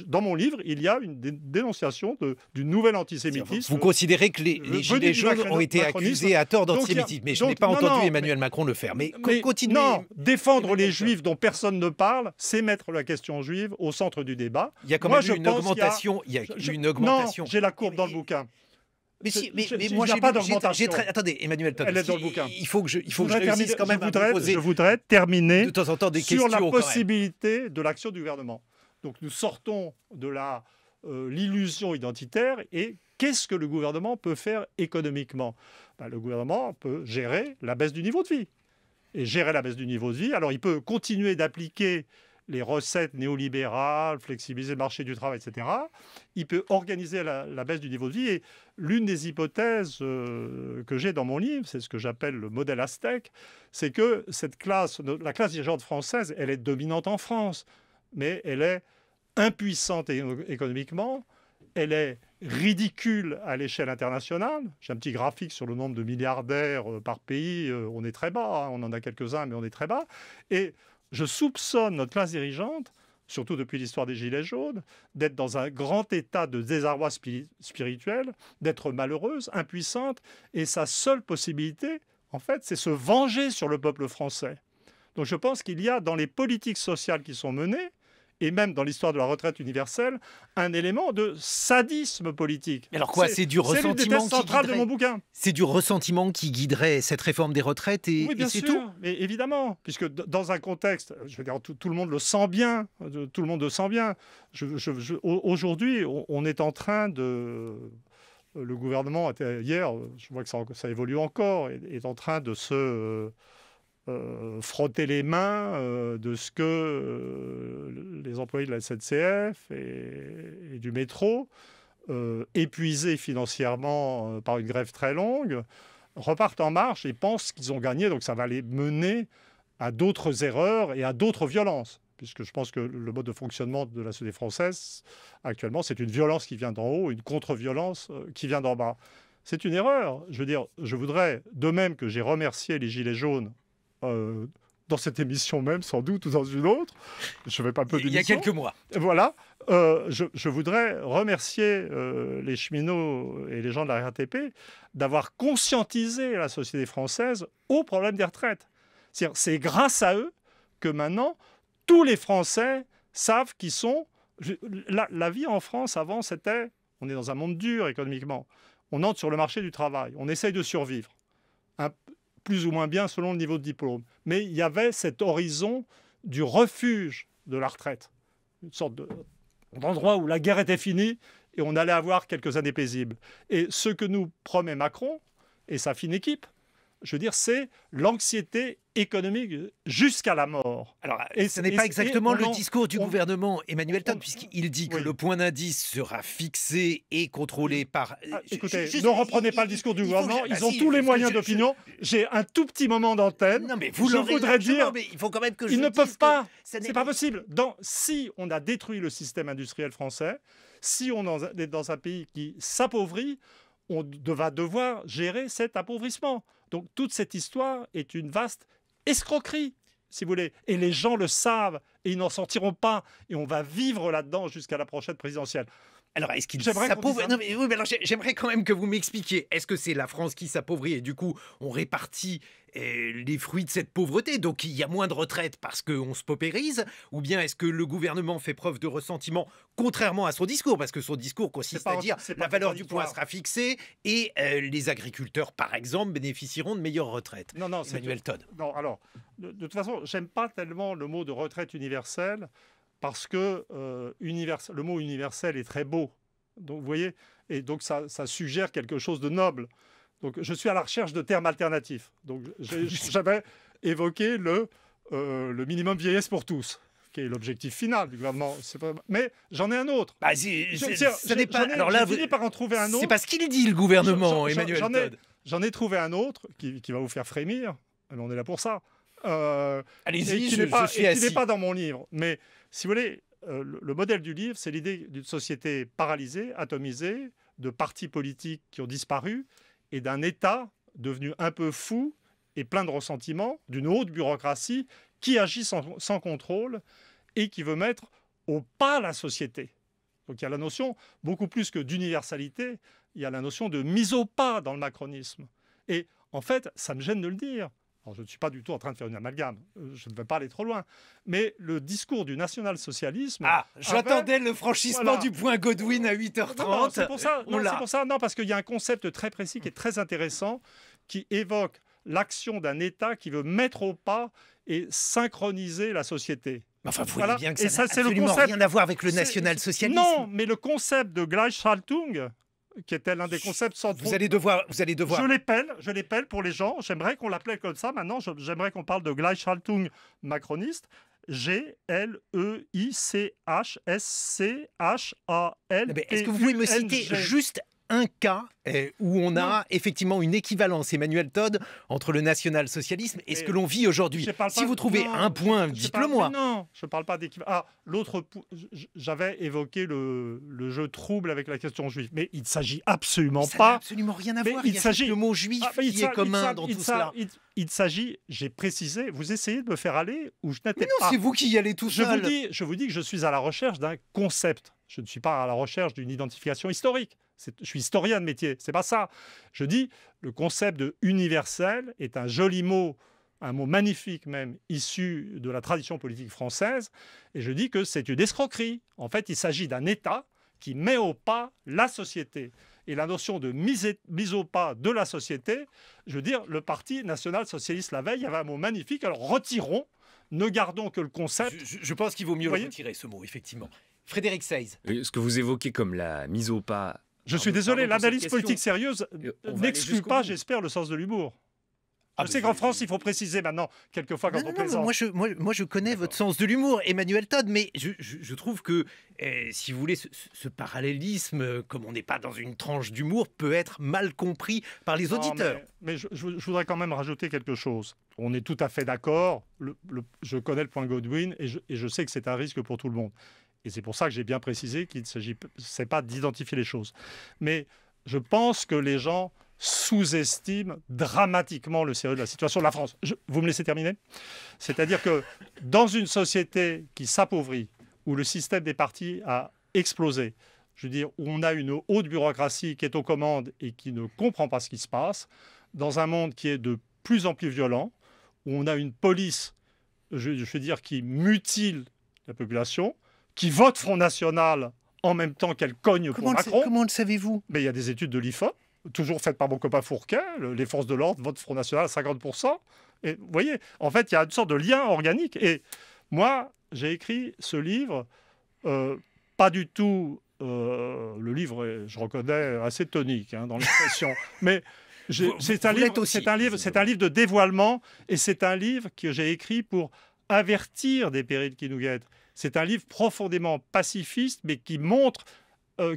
Dans mon livre, il y a une dénonciation du nouvel antisémitisme. Vous considérez que les gilets jaunes ont été accusés à tort d'antisémitisme, mais je n'ai pas entendu Emmanuel Macron le faire. Mais continuez. Non, défendre les juifs dont personne ne parle, c'est mettre la question juive au centre du débat. Il y a quand même eu une augmentation. Non, j'ai la courbe dans le bouquin. Mais moi, j'ai pas d'augmentation. Attendez, Emmanuel Todd, elle est dans le bouquin. Il faut que je réussisse quand même à vous poser je voudrais terminer de temps en temps des questions sur la possibilité de l'action du gouvernement. Donc nous sortons de l'illusion identitaire et qu'est-ce que le gouvernement peut faire économiquement ? Le gouvernement peut gérer la baisse du niveau de vie. Et gérer la baisse du niveau de vie, alors il peut continuer d'appliquer les recettes néolibérales, flexibiliser le marché du travail, etc. Il peut organiser la baisse du niveau de vie. Et l'une des hypothèses que j'ai dans mon livre, c'est ce que j'appelle le modèle aztèque, c'est que la classe dirigeante française, elle est dominante en France, mais elle est impuissante économiquement, elle est ridicule à l'échelle internationale. J'ai un petit graphique sur le nombre de milliardaires par pays. On est très bas, on en a quelques-uns, mais on est très bas. Et je soupçonne notre classe dirigeante, surtout depuis l'histoire des Gilets jaunes, d'être dans un grand état de désarroi spirituel, d'être malheureuse, impuissante, et sa seule possibilité, en fait, c'est se venger sur le peuple français. Donc je pense qu'il y a dans les politiques sociales qui sont menées, et même dans l'histoire de la retraite universelle, un élément de sadisme politique. Alors quoi, c'est du ressentiment de mon bouquin. C'est du ressentiment qui guiderait cette réforme des retraites et c'est tout. Mais évidemment, puisque dans un contexte, je veux dire, tout le monde le sent bien, tout le monde le sent bien. Aujourd'hui, on est en train de... Le gouvernement, hier, je vois que ça évolue encore, est en train de se... frotter les mains de ce que les employés de la SNCF et du métro, épuisés financièrement par une grève très longue, repartent en marche et pensent qu'ils ont gagné, donc ça va les mener à d'autres erreurs et à d'autres violences. Puisque je pense que le mode de fonctionnement de la société française, actuellement, c'est une violence qui vient d'en haut, une contre-violence qui vient d'en bas. C'est une erreur. Je veux dire, je voudrais, de même que j'ai remercié les Gilets jaunes dans cette émission même, sans doute, ou dans une autre. Je ne vais pas peu Il y a quelques mois. Voilà. Je voudrais remercier les cheminots et les gens de la RATP d'avoir conscientisé la société française au problème des retraites. C'est grâce à eux que maintenant, tous les Français savent qui sont... La vie en France, avant, c'était... On est dans un monde dur économiquement. On entre sur le marché du travail. On essaye de survivre. Plus ou moins bien selon le niveau de diplôme. Mais il y avait cet horizon du refuge de la retraite. Une sorte d'endroit où la guerre était finie et on allait avoir quelques années paisibles. Et ce que nous promet Macron et sa fine équipe, je veux dire, c'est l'anxiété économique jusqu'à la mort. Alors, ce n'est pas exactement le discours du gouvernement Emmanuel Todd, puisqu'il dit que le point d'indice sera fixé et contrôlé par... Écoutez, ne reprenez pas le discours du gouvernement, ils ont tous les moyens d'opinion. J'ai un tout petit moment d'antenne. Non, mais vous je voudrais dire... Mais il faut quand même que ils ne peuvent pas. C'est pas possible. Si on a détruit le système industriel français, si on est dans un pays qui s'appauvrit, on va devoir gérer cet appauvrissement. Donc toute cette histoire est une vaste escroquerie, si vous voulez. Et les gens le savent et ils n'en sortiront pas. Et on va vivre là-dedans jusqu'à la prochaine présidentielle. Alors, est-ce qu'il s'appauvrit? Non, mais oui, mais alors j'aimerais quand même que vous m'expliquiez. Est-ce que c'est la France qui s'appauvrit et du coup, on répartit les fruits de cette pauvreté? Donc, il y a moins de retraites parce qu'on se paupérise? Ou bien est-ce que le gouvernement fait preuve de ressentiment, contrairement à son discours? Parce que son discours consiste à dire la valeur du point sera fixée et les agriculteurs, par exemple, bénéficieront de meilleures retraites. Non, Emmanuel Todd. Non, alors, de toute façon, j'aime pas tellement le mot de retraite universelle. Parce que le mot universel est très beau. Donc, vous voyez, et donc ça suggère quelque chose de noble. Donc, je suis à la recherche de termes alternatifs. Donc, j'avais évoqué le minimum vieillesse pour tous, qui est l'objectif final du gouvernement. Mais j'en ai un autre. J'ai fini par en trouver un autre. C'est pas ce qu'il dit, le gouvernement, Emmanuel Todd. J'en ai trouvé un autre qui va vous faire frémir. On est là pour ça. Allez-y, qui n'est pas dans mon livre. Mais si vous voulez, le modèle du livre, c'est l'idée d'une société paralysée, atomisée, de partis politiques qui ont disparu et d'un État devenu un peu fou et plein de ressentiments, d'une haute bureaucratie qui agit sans contrôle et qui veut mettre au pas la société. Donc il y a la notion, beaucoup plus que d'universalité, il y a la notion de mise au pas dans le macronisme. Et en fait, ça me gêne de le dire. Alors, je ne suis pas du tout en train de faire une amalgame, je ne vais pas aller trop loin, mais le discours du national-socialisme... Ah, j'attendais le franchissement du point Godwin à 8h30. Non, c'est pour ça. Non, parce qu'il y a un concept très précis qui est très intéressant, qui évoque l'action d'un État qui veut mettre au pas et synchroniser la société. Enfin, vous voyez bien que ça n'a c'est absolument rien à voir avec le national-socialisme. Non, mais le concept de Gleichschaltung, qui était l'un des concepts centraux. Vous allez devoir. Je l'épelle pour les gens. J'aimerais qu'on l'appelait comme ça. Maintenant, j'aimerais qu'on parle de Gleichschaltung macroniste. G-L-E-I-C-H-S-C-H-A-L. Est-ce que vous pouvez me citer juste un cas où on a effectivement une équivallence, Emmanuel Todd, entre le national-socialisme et ce que l'on vit aujourd'hui? Si vous trouvez un point, dites-le-moi. Non, je ne parle pas d'équivalence. Ah, l'autre, j'avais évoqué le jeu trouble avec la question juive, mais il ne s'agit absolument pas... Ça n'a absolument rien à voir. Il s'agit le mot juif qui est commun dans tout cela. Il s'agit, j'ai précisé, vous essayez de me faire aller où je n'étais pas. Non, c'est vous qui y allez tout seul. Je vous dis que je suis à la recherche d'un concept. Je ne suis pas à la recherche d'une identification historique. Je suis historien de métier, c'est pas ça. Je dis, le concept de universel est un joli mot, un mot magnifique même, issu de la tradition politique française, et je dis que c'est une escroquerie. En fait, il s'agit d'un État qui met au pas la société. Et la notion de mise au pas de la société, je veux dire, le Parti national-socialiste la veille, il y avait un mot magnifique, alors retirons, ne gardons que le concept. Je pense qu'il vaut mieux le retirer, ce mot, effectivement. Frédéric Seyss. Ce que vous évoquez comme la mise au pas... Je suis désolé, l'analyse politique sérieuse n'exclut pas, j'espère, le sens de l'humour. Je sais qu'en France, il faut préciser maintenant, quelquefois, quand on plaisante. Moi, je connais votre sens de l'humour, Emmanuel Todd, mais je trouve que, si vous voulez, ce parallélisme, comme on n'est pas dans une tranche d'humour, peut être mal compris par les auditeurs. Mais je voudrais quand même rajouter quelque chose. On est tout à fait d'accord, je connais le point Godwin, et je sais que c'est un risque pour tout le monde. Et c'est pour ça que j'ai bien précisé qu'il ne s'agit pas d'identifier les choses. Mais je pense que les gens sous-estime dramatiquement le sérieux de la situation de la France. Vous me laissez terminer? C'est-à-dire que dans une société qui s'appauvrit, où le système des partis a explosé, je veux dire, où on a une haute bureaucratie qui est aux commandes et qui ne comprend pas ce qui se passe, dans un monde qui est de plus en plus violent, où on a une police, je veux dire, qui mutile la population, qui vote Front National en même temps qu'elle cogne pour Macron. Comment le savez-vous? Mais il y a des études de l'IFOP, toujours faites par mon copain Fourquet, les forces de l'ordre votent Front National à 50%. Et vous voyez, en fait, il y a une sorte de lien organique. Et moi, j'ai écrit ce livre, pas du tout... le livre est, je reconnais, assez tonique dans l'expression. Mais c'est un livre de dévoilement, et c'est un livre que j'ai écrit pour avertir des périls qui nous guettent. C'est un livre profondément pacifiste, mais qui montre,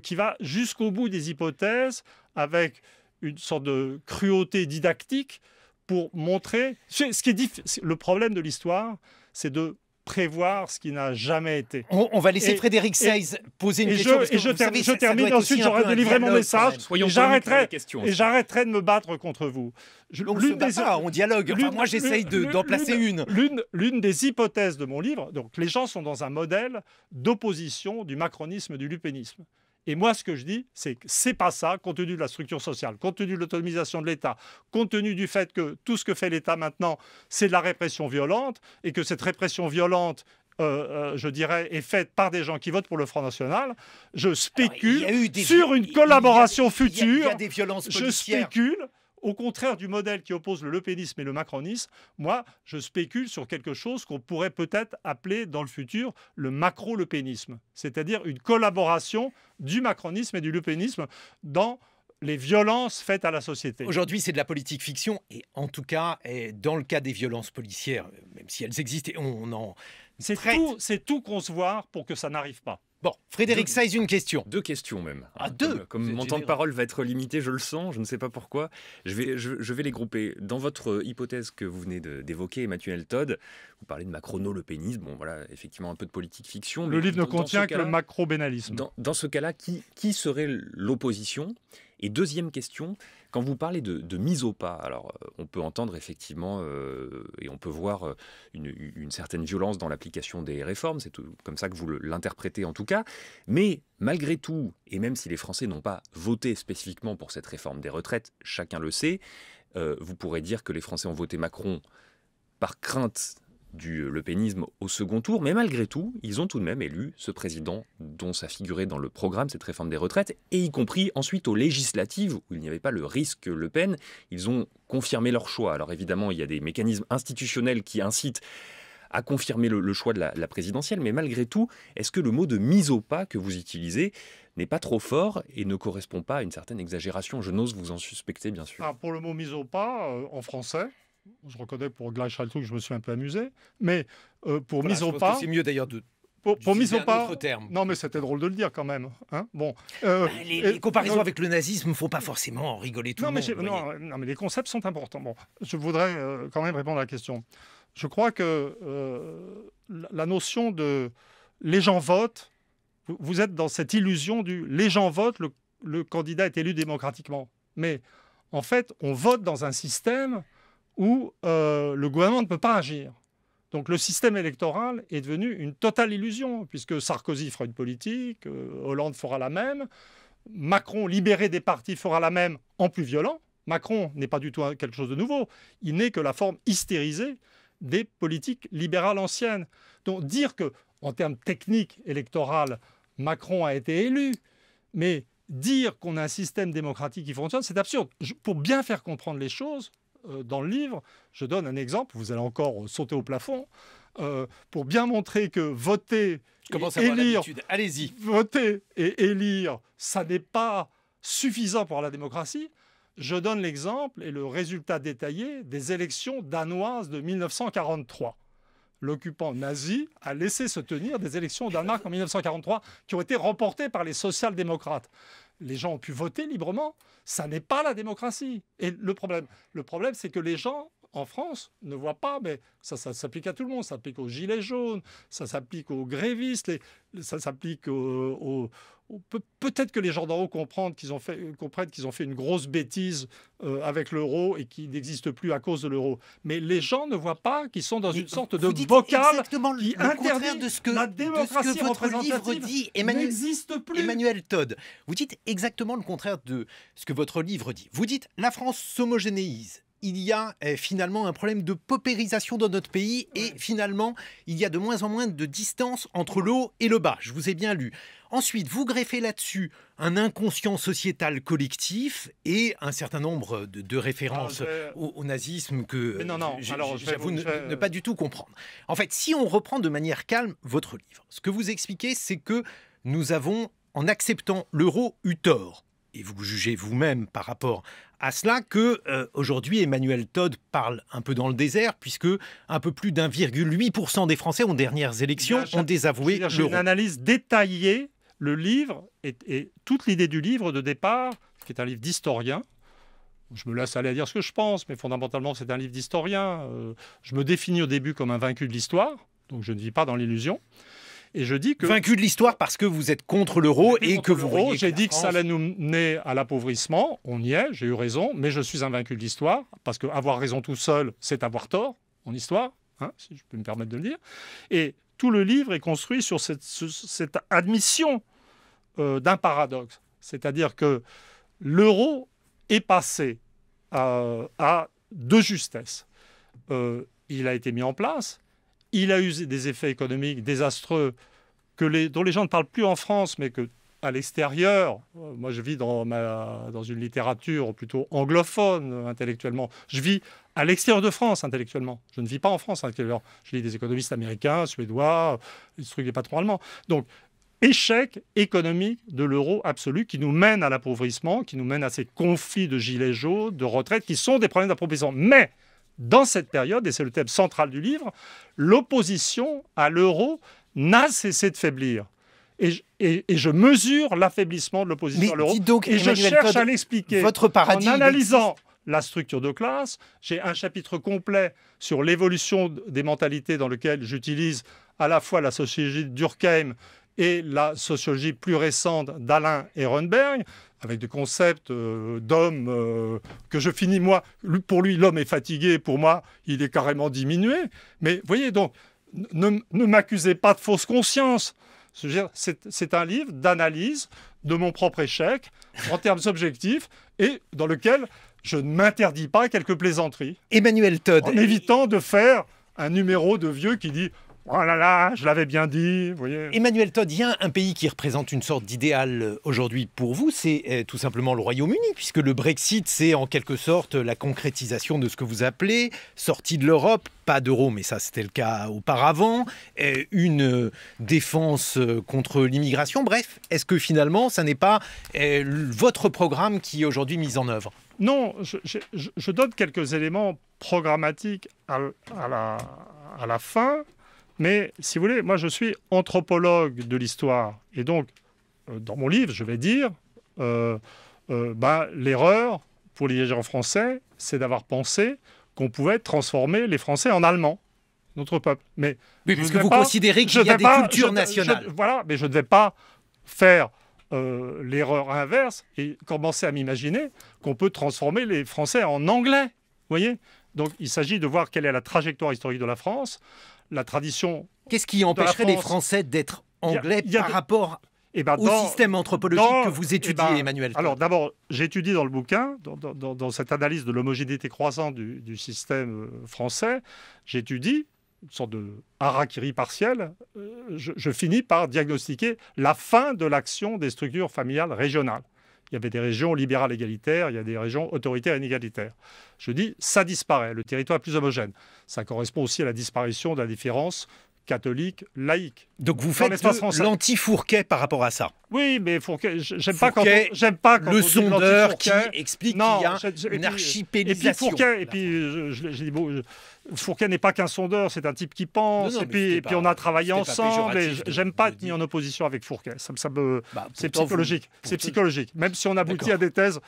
qui va jusqu'au bout des hypothèses, avec une sorte de cruauté didactique, pour montrer... Le problème de l'histoire, c'est de prévoir ce qui n'a jamais été. On va laisser Frédéric Seyss poser une question. Je termine, ensuite j'aurai délivré mon message et j'arrêterai de me battre contre vous. On dialogue. Enfin, moi, j'essaye d'en placer une. L'une des hypothèses de mon livre, donc les gens sont dans un modèle d'opposition du macronisme, du lupénisme. Et moi, ce que je dis, c'est que c'est pas ça, compte tenu de la structure sociale, compte tenu de l'autonomisation de l'État, compte tenu du fait que tout ce que fait l'État maintenant, c'est de la répression violente, et que cette répression violente, je dirais, est faite par des gens qui votent pour le Front National. Je spécule sur une collaboration future. Il y a des violences policières. Je spécule. Au contraire du modèle qui oppose le lepénisme et le macronisme, moi, je spécule sur quelque chose qu'on pourrait peut-être appeler dans le futur le macro-lepénisme, c'est-à-dire une collaboration du macronisme et du lepénisme dans les violences faites à la société. Aujourd'hui, c'est de la politique fiction, et en tout cas, dans le cas des violences policières, même si elles existent, on en traite. C'est tout concevoir pour que ça n'arrive pas. Bon, Frédéric Seyss, une question. 2 questions même. Deux. Comme mon temps de parole va être limité, je le sens, je ne sais pas pourquoi. Je vais les grouper. Dans votre hypothèse que vous venez d'évoquer, Emmanuel Todd, vous parlez de macrono-lepénisme. Bon, voilà, effectivement, un peu de politique fiction. Le livre ne contient que le macro-bénalisme. Dans ce cas-là, qui serait l'opposition? Et deuxième question, quand vous parlez de mise au pas, alors on peut entendre effectivement et on peut voir une certaine violence dans l'application des réformes, c'est comme ça que vous l'interprétez en tout cas, mais malgré tout, et même si les Français n'ont pas voté spécifiquement pour cette réforme des retraites, chacun le sait, vous pourrez dire que les Français ont voté Macron par crainte du lepénisme au second tour, mais malgré tout, ils ont tout de même élu ce président dont ça figurait dans le programme, cette réforme des retraites, et y compris ensuite aux législatives, où il n'y avait pas le risque Le Pen, ils ont confirmé leur choix. Alors évidemment, il y a des mécanismes institutionnels qui incitent à confirmer le choix de la présidentielle, mais malgré tout, est-ce que le mot de mise au pas que vous utilisez n'est pas trop fort et ne correspond pas à une certaine exagération? Je n'ose vous en suspecter, bien sûr. Pour le mot mise au pas, en français, je reconnais pour Gleichaltung, je me suis un peu amusé, mais pour mise au pas... C'est mieux d'ailleurs de... Pour mise au pas... Terme. Non, mais c'était drôle de le dire quand même. Bon, les comparaisons avec le nazisme ne font pas forcément en rigoler tout le monde. Non, mais les concepts sont importants. Bon, je voudrais quand même répondre à la question. Je crois que la notion de « les gens votent », vous êtes dans cette illusion du « les gens votent, le candidat est élu démocratiquement ». Mais en fait, on vote dans un système où le gouvernement ne peut pas agir. Donc le système électoral est devenu une totale illusion, puisque Sarkozy fera une politique, Hollande fera la même, Macron, libéré des partis, fera la même en plus violent. Macron n'est pas du tout quelque chose de nouveau, il n'est que la forme hystérisée des politiques libérales anciennes. Donc dire que, en termes techniques électoraux, Macron a été élu, mais dire qu'on a un système démocratique qui fonctionne, c'est absurde. Pour bien faire comprendre les choses, dans le livre, je donne un exemple, vous allez encore sauter au plafond, pour bien montrer que voter et élire, ça n'est pas suffisant pour la démocratie. Je donne l'exemple et le résultat détaillé des élections danoises de 1943. L'occupant nazi a laissé se tenir des élections au Danemark en 1943 qui ont été remportées par les social-démocrates. Les gens ont pu voter librement. Ça n'est pas la démocratie. Et le problème c'est que les gens en France ne voient pas, mais ça s'applique à tout le monde, ça s'applique aux gilets jaunes, ça s'applique aux grévistes, ça s'applique peut-être que les gens d'en haut comprennent qu'ils ont fait une grosse bêtise avec l'euro et qui n'existe plus à cause de l'euro. Mais les gens ne voient pas qu'ils sont dans une sorte de bocal qui interdit de ce que, la démocratie de ce que votre livre dit. n'existe plus. Emmanuel Todd, vous dites exactement le contraire de ce que votre livre dit. Vous dites « La France s'homogénéise ». Il y a finalement un problème de paupérisation dans notre pays et finalement, il y a de moins en moins de distance entre le haut et le bas. Je vous ai bien lu. Ensuite, vous greffez là-dessus un inconscient sociétal collectif et un certain nombre de références au nazisme que j'avoue ne pas du tout comprendre. En fait, si on reprend de manière calme votre livre, ce que vous expliquez, c'est que nous avons, en acceptant l'euro, eu tort. Et vous jugez vous-même par rapport à cela que aujourd'hui Emmanuel Todd parle un peu dans le désert puisque un peu plus d'1,8% des Français aux dernières élections ont désavoué l'euro. J'ai une analyse détaillée. Le livre et toute l'idée du livre de départ, qui est un livre d'historien. Je me laisse aller à dire ce que je pense, mais fondamentalement c'est un livre d'historien. Je me définis au début comme un vaincu de l'histoire, donc je ne vis pas dans l'illusion. Et je dis que... Vaincu de l'histoire parce que vous êtes contre l'euro et que vous voyez... J'ai dit que ça allait nous mener à l'appauvrissement. On y est, j'ai eu raison, mais je suis un vaincu de l'histoire parce qu'avoir raison tout seul, c'est avoir tort en histoire, hein, si je peux me permettre de le dire. Et tout le livre est construit sur cette admission d'un paradoxe. C'est-à-dire que l'euro est passé à de justesse. Il a été mis en place. Il a eu des effets économiques désastreux dont les gens ne parlent plus en France, mais qu'à l'extérieur, moi je vis dans une littérature plutôt anglophone intellectuellement. Je vis à l'extérieur de France intellectuellement. Je ne vis pas en France intellectuellement. Je lis des économistes américains, suédois, des trucs des patrons allemands. Donc, échec économique de l'euro absolu qui nous mène à l'appauvrissement, qui nous mène à ces conflits de gilets jaunes, de retraite, qui sont des problèmes d'appauvrissement. Mais dans cette période, et c'est le thème central du livre, l'opposition à l'euro n'a cessé de faiblir. Et je mesure l'affaiblissement de l'opposition à l'euro. Et je cherche à l'expliquer en analysant la structure de classe. J'ai un chapitre complet sur l'évolution des mentalités dans lequel j'utilise à la fois la sociologie de Durkheim et la sociologie plus récente d'Alain Ehrenberg, avec des concepts d'homme que je finis, moi, pour lui, l'homme est fatigué, pour moi, il est carrément diminué. Mais voyez, donc, ne m'accusez pas de fausse conscience. C'est un livre d'analyse de mon propre échec, en termes objectifs, et dans lequel je ne m'interdis pas quelques plaisanteries. Emmanuel Todd. En évitant de faire un numéro de vieux qui dit... Oh là là, je l'avais bien dit, vous voyez. Emmanuel Todd, il y a un pays qui représente une sorte d'idéal aujourd'hui pour vous, c'est tout simplement le Royaume-Uni, puisque le Brexit, c'est en quelque sorte la concrétisation de ce que vous appelez sortie de l'Europe, pas d'euro, mais ça c'était le cas auparavant, une défense contre l'immigration. Bref, est-ce que finalement, ça n'est pas votre programme qui est aujourd'hui mis en œuvre ? Non, je donne quelques éléments programmatiques à la fin. Mais, si vous voulez, moi, je suis anthropologue de l'histoire. Et donc, dans mon livre, je vais dire, l'erreur pour les dirigeants français, c'est d'avoir pensé qu'on pouvait transformer les Français en Allemands, notre peuple. Mais parce que vous considérez qu'il y a des cultures nationales. Voilà, mais je ne devais pas faire l'erreur inverse et commencer à m'imaginer qu'on peut transformer les Français en Anglais. Vous voyez ? Donc, il s'agit de voir quelle est la trajectoire historique de la France. La tradition. Qu'est-ce qui empêcherait les Français d'être anglais par rapport au système anthropologique que vous étudiez, Emmanuel Todd ? Alors d'abord, j'étudie dans le bouquin, dans cette analyse de l'homogénéité croissante du système français, j'étudie une sorte de harakiri partiel. Je finis par diagnostiquer la fin de l'action des structures familiales régionales. Il y avait des régions libérales égalitaires, il y a des régions autoritaires inégalitaires. Je dis, ça disparaît, le territoire est plus homogène. Ça correspond aussi à la disparition de la différence catholique-laïque. Donc vous faites l'anti-Fourquet par rapport à ça. Oui, mais Fourquet, j'aime pas quand le sondeur qui explique qu'il y a une archipélisation. Et puis Fourquet, Fourquet n'est pas qu'un sondeur, c'est un type qui pense. Non, et puis on a travaillé ensemble. Et j'aime pas être mis en opposition avec Fourquet. C'est psychologique. C'est psychologique. Même si on aboutit à des thèses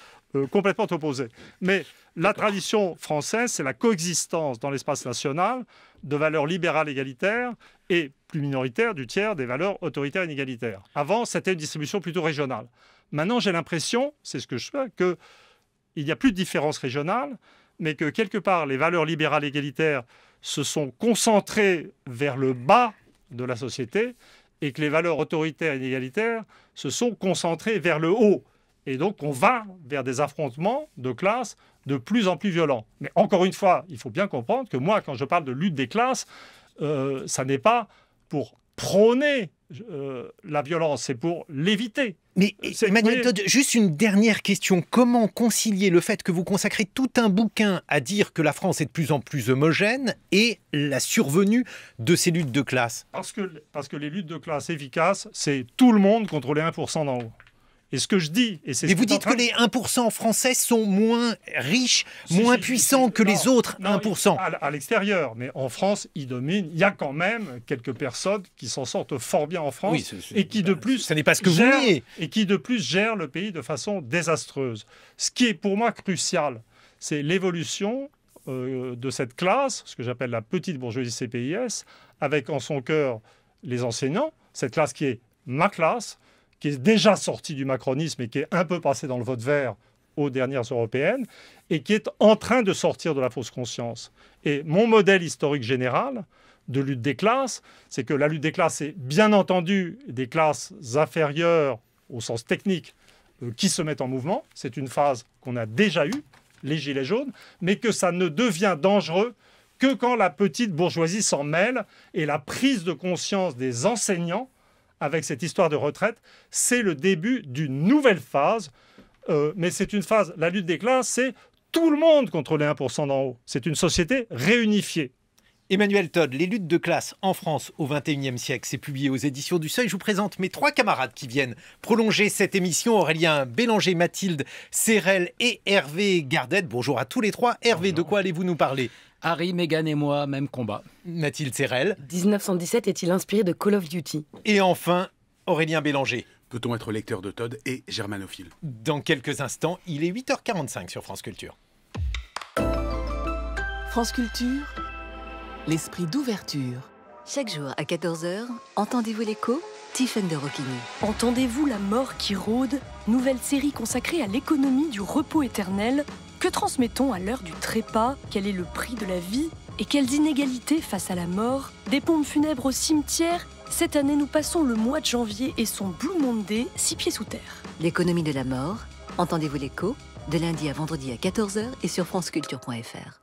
complètement opposées. Mais la tradition française, c'est la coexistence dans l'espace national de valeurs libérales égalitaires et plus minoritaires du tiers des valeurs autoritaires inégalitaires. Avant, c'était une distribution plutôt régionale. Maintenant, j'ai l'impression, c'est ce que je fais, qu'il n'y a plus de différence régionale, mais que quelque part, les valeurs libérales égalitaires se sont concentrées vers le bas de la société et que les valeurs autoritaires et inégalitaires se sont concentrées vers le haut. Et donc, on va vers des affrontements de classes de plus en plus violents. Mais encore une fois, il faut bien comprendre que moi, quand je parle de lutte des classes, ça n'est pas pour prôner la violence, c'est pour l'éviter. Mais Emmanuel Todd, juste une dernière question. Comment concilier le fait que vous consacrez tout un bouquin à dire que la France est de plus en plus homogène et la survenue de ces luttes de classe ? Parce que les luttes de classe efficaces, c'est tout le monde contre les 1% d'en haut. Et ce que je dis... Mais vous dites que les 1% français sont moins riches, moins puissants que les autres 1%. À l'extérieur, mais en France, ils dominent. Il y a quand même quelques personnes qui s'en sortent fort bien en France et qui de plus... Ce n'est pas ce que vous niez. Et qui de plus gèrent le pays de façon désastreuse. Ce qui est pour moi crucial, c'est l'évolution de cette classe, ce que j'appelle la petite bourgeoisie CPIS, avec en son cœur les enseignants, cette classe qui est ma classe, qui est déjà sorti du macronisme et qui est un peu passé dans le vote vert aux dernières européennes, et qui est en train de sortir de la fausse conscience. Et mon modèle historique général de lutte des classes, c'est que la lutte des classes, c'est bien entendu des classes inférieures au sens technique qui se mettent en mouvement. C'est une phase qu'on a déjà eue, les gilets jaunes, mais que ça ne devient dangereux que quand la petite bourgeoisie s'en mêle, et la prise de conscience des enseignants avec cette histoire de retraite, c'est le début d'une nouvelle phase. Mais c'est une phase, la lutte des classes, c'est tout le monde contre les 1% d'en haut. C'est une société réunifiée. Emmanuel Todd, Les luttes de classe en France au XXIe siècle, c'est publié aux éditions du Seuil. Je vous présente mes 3 camarades qui viennent prolonger cette émission. Aurélien Bélanger, Mathilde Serrel et Hervé Gardette. Bonjour à tous les 3. Hervé, de quoi allez-vous nous parler ? Harry, Meghan et moi, même combat. Mathilde Serrel. 1917 est-il inspiré de Call of Duty ? Et enfin, Aurélien Bélanger. Peut-on être lecteur de Todd et germanophile ? Dans quelques instants, il est 8h45 sur France Culture. France Culture, l'esprit d'ouverture. Chaque jour à 14h, entendez-vous l'écho ? Tiffaine de Roquigny. Entendez-vous la mort qui rôde ? Nouvelle série consacrée à l'économie du repos éternel. Que transmettons à l'heure du trépas ? Quel est le prix de la vie ? Et quelles inégalités face à la mort ? Des pompes funèbres au cimetière ? Cette année, nous passons le mois de janvier et son Blue Monday, 6 pieds sous terre. L'économie de la mort, entendez-vous l'écho ? De lundi à vendredi à 14h et sur franceculture.fr.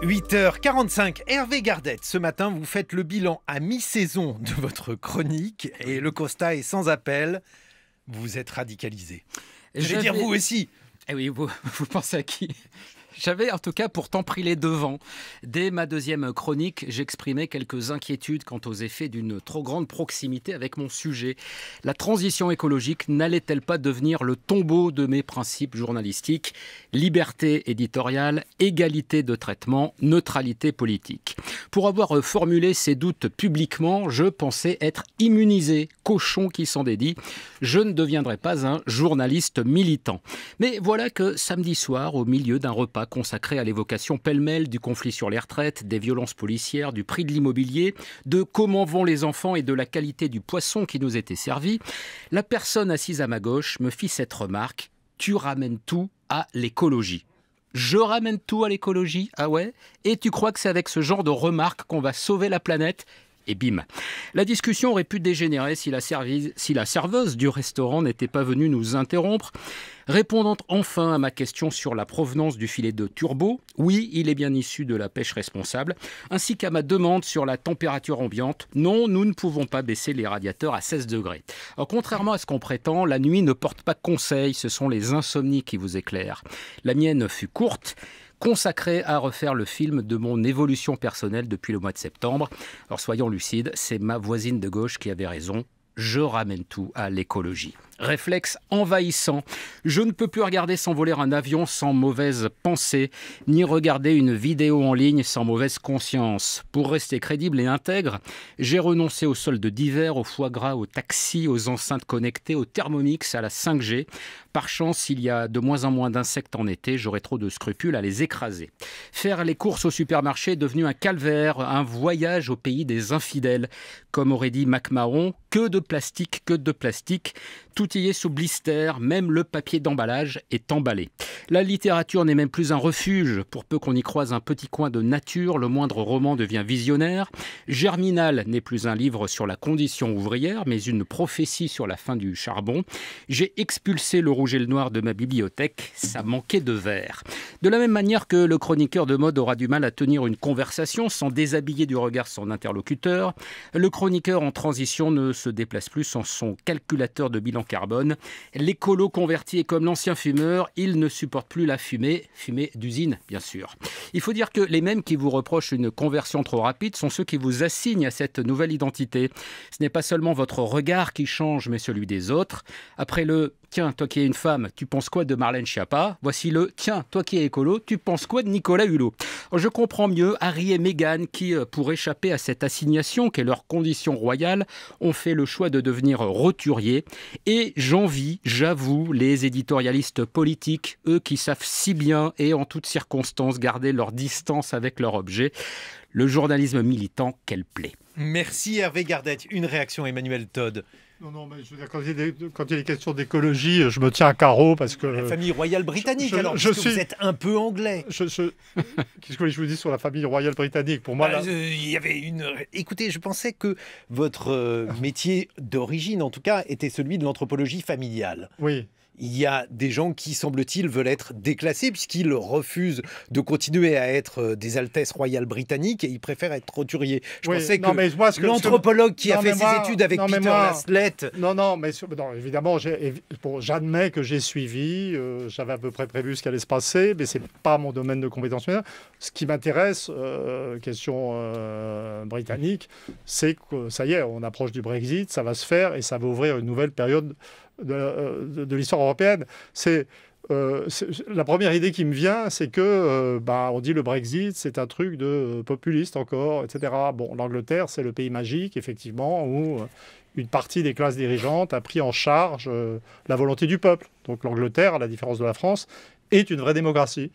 8h45, Hervé Gardette. Ce matin, vous faites le bilan à mi-saison de votre chronique et le constat est sans appel. Vous êtes radicalisé. Je vais dire vous aussi. Eh oui, vous pensez à qui ? J'avais en tout cas pourtant pris les devants. Dès ma deuxième chronique, j'exprimais quelques inquiétudes quant aux effets d'une trop grande proximité avec mon sujet. La transition écologique n'allait-elle pas devenir le tombeau de mes principes journalistiques ? Liberté éditoriale, égalité de traitement, neutralité politique. Pour avoir formulé ces doutes publiquement, je pensais être immunisé, cochon qui s'en dédie. Je ne deviendrai pas un journaliste militant. Mais voilà que samedi soir, au milieu d'un repas consacré à l'évocation pêle-mêle du conflit sur les retraites, des violences policières, du prix de l'immobilier, de comment vont les enfants et de la qualité du poisson qui nous était servi, la personne assise à ma gauche me fit cette remarque : « Tu ramènes tout à l'écologie ». Je ramène tout à l'écologie ? Ah ouais ? Et tu crois que c'est avec ce genre de remarques qu'on va sauver la planète ? Et bim. La discussion aurait pu dégénérer si la serveuse du restaurant n'était pas venue nous interrompre. Répondant enfin à ma question sur la provenance du filet de turbo, oui, il est bien issu de la pêche responsable, ainsi qu'à ma demande sur la température ambiante, non, nous ne pouvons pas baisser les radiateurs à 16 degrés. Alors, contrairement à ce qu'on prétend, la nuit ne porte pas conseil, ce sont les insomnies qui vous éclairent. La mienne fut courte, consacré à refaire le film de mon évolution personnelle depuis le mois de septembre. Alors soyons lucides, c'est ma voisine de gauche qui avait raison. je ramène tout à l'écologie. Réflexe envahissant. Je ne peux plus regarder s'envoler un avion sans mauvaise pensée, ni regarder une vidéo en ligne sans mauvaise conscience. Pour rester crédible et intègre, j'ai renoncé aux soldes d'hiver, au foie gras, aux taxis, aux enceintes connectées, au Thermomix, à la 5G. Par chance, il y a de moins en moins d'insectes en été, j'aurais trop de scrupules à les écraser. Faire les courses au supermarché est devenu un calvaire, un voyage au pays des infidèles. Comme aurait dit McMahon, que de plastique, que de plastique. Tout y est sous blister, même le papier d'emballage est emballé. La littérature n'est même plus un refuge. Pour peu qu'on y croise un petit coin de nature, le moindre roman devient visionnaire. Germinal n'est plus un livre sur la condition ouvrière, mais une prophétie sur la fin du charbon. J'ai expulsé le rouge et le noir de ma bibliothèque, ça manquait de verre. De la même manière que le chroniqueur de mode aura du mal à tenir une conversation sans déshabiller du regard son interlocuteur, le chroniqueur en transition ne se déplace plus sans son calculateur de bilan carbone. L'écolo converti est comme l'ancien fumeur, il ne supporte plus la fumée d'usine bien sûr. Il faut dire que les mêmes qui vous reprochent une conversion trop rapide sont ceux qui vous assignent à cette nouvelle identité. Ce n'est pas seulement votre regard qui change, mais celui des autres. Après le « Tiens, toi qui es une femme, tu penses quoi de Marlène Schiappa ?» Voici le « Tiens, toi qui es écolo, tu penses quoi de Nicolas Hulot ?» Je comprends mieux Harry et Meghan qui, pour échapper à cette assignation qu'est leur condition royale, ont fait le choix de devenir roturiers. Et j'envie, j'avoue, les éditorialistes politiques, eux qui savent si bien et en toutes circonstances garder leur distance avec leur objet. Le journalisme militant, quelle plaie. Merci Hervé Gardette. Une réaction, Emmanuel Todd. Non, mais je veux dire, quand il y a des questions d'écologie, je me tiens à carreau parce que... La famille royale britannique, vous êtes un peu anglais. Qu'est-ce que je vous dis sur la famille royale britannique? Pour moi, il y avait une... Écoutez, je pensais que votre métier d'origine, en tout cas, était celui de l'anthropologie familiale. Oui. Il y a des gens qui, semble-t-il, veulent être déclassés puisqu'ils refusent de continuer à être des altesses royales britanniques et ils préfèrent être roturiers. Je pensais que l'anthropologue qui a fait ses études avec Peter Laslett... Non, évidemment, j'admets que j'ai suivi, j'avais à peu près prévu ce qui allait se passer, mais ce n'est pas mon domaine de compétence. Ce qui m'intéresse, question britannique, c'est que ça y est, on approche du Brexit, ça va se faire et ça va ouvrir une nouvelle période de l'histoire européenne. La première idée qui me vient, c'est que on dit le Brexit, c'est un truc de populiste encore, etc. Bon, l'Angleterre, c'est le pays magique, effectivement, où une partie des classes dirigeantes a pris en charge la volonté du peuple. Donc l'Angleterre, à la différence de la France, est une vraie démocratie.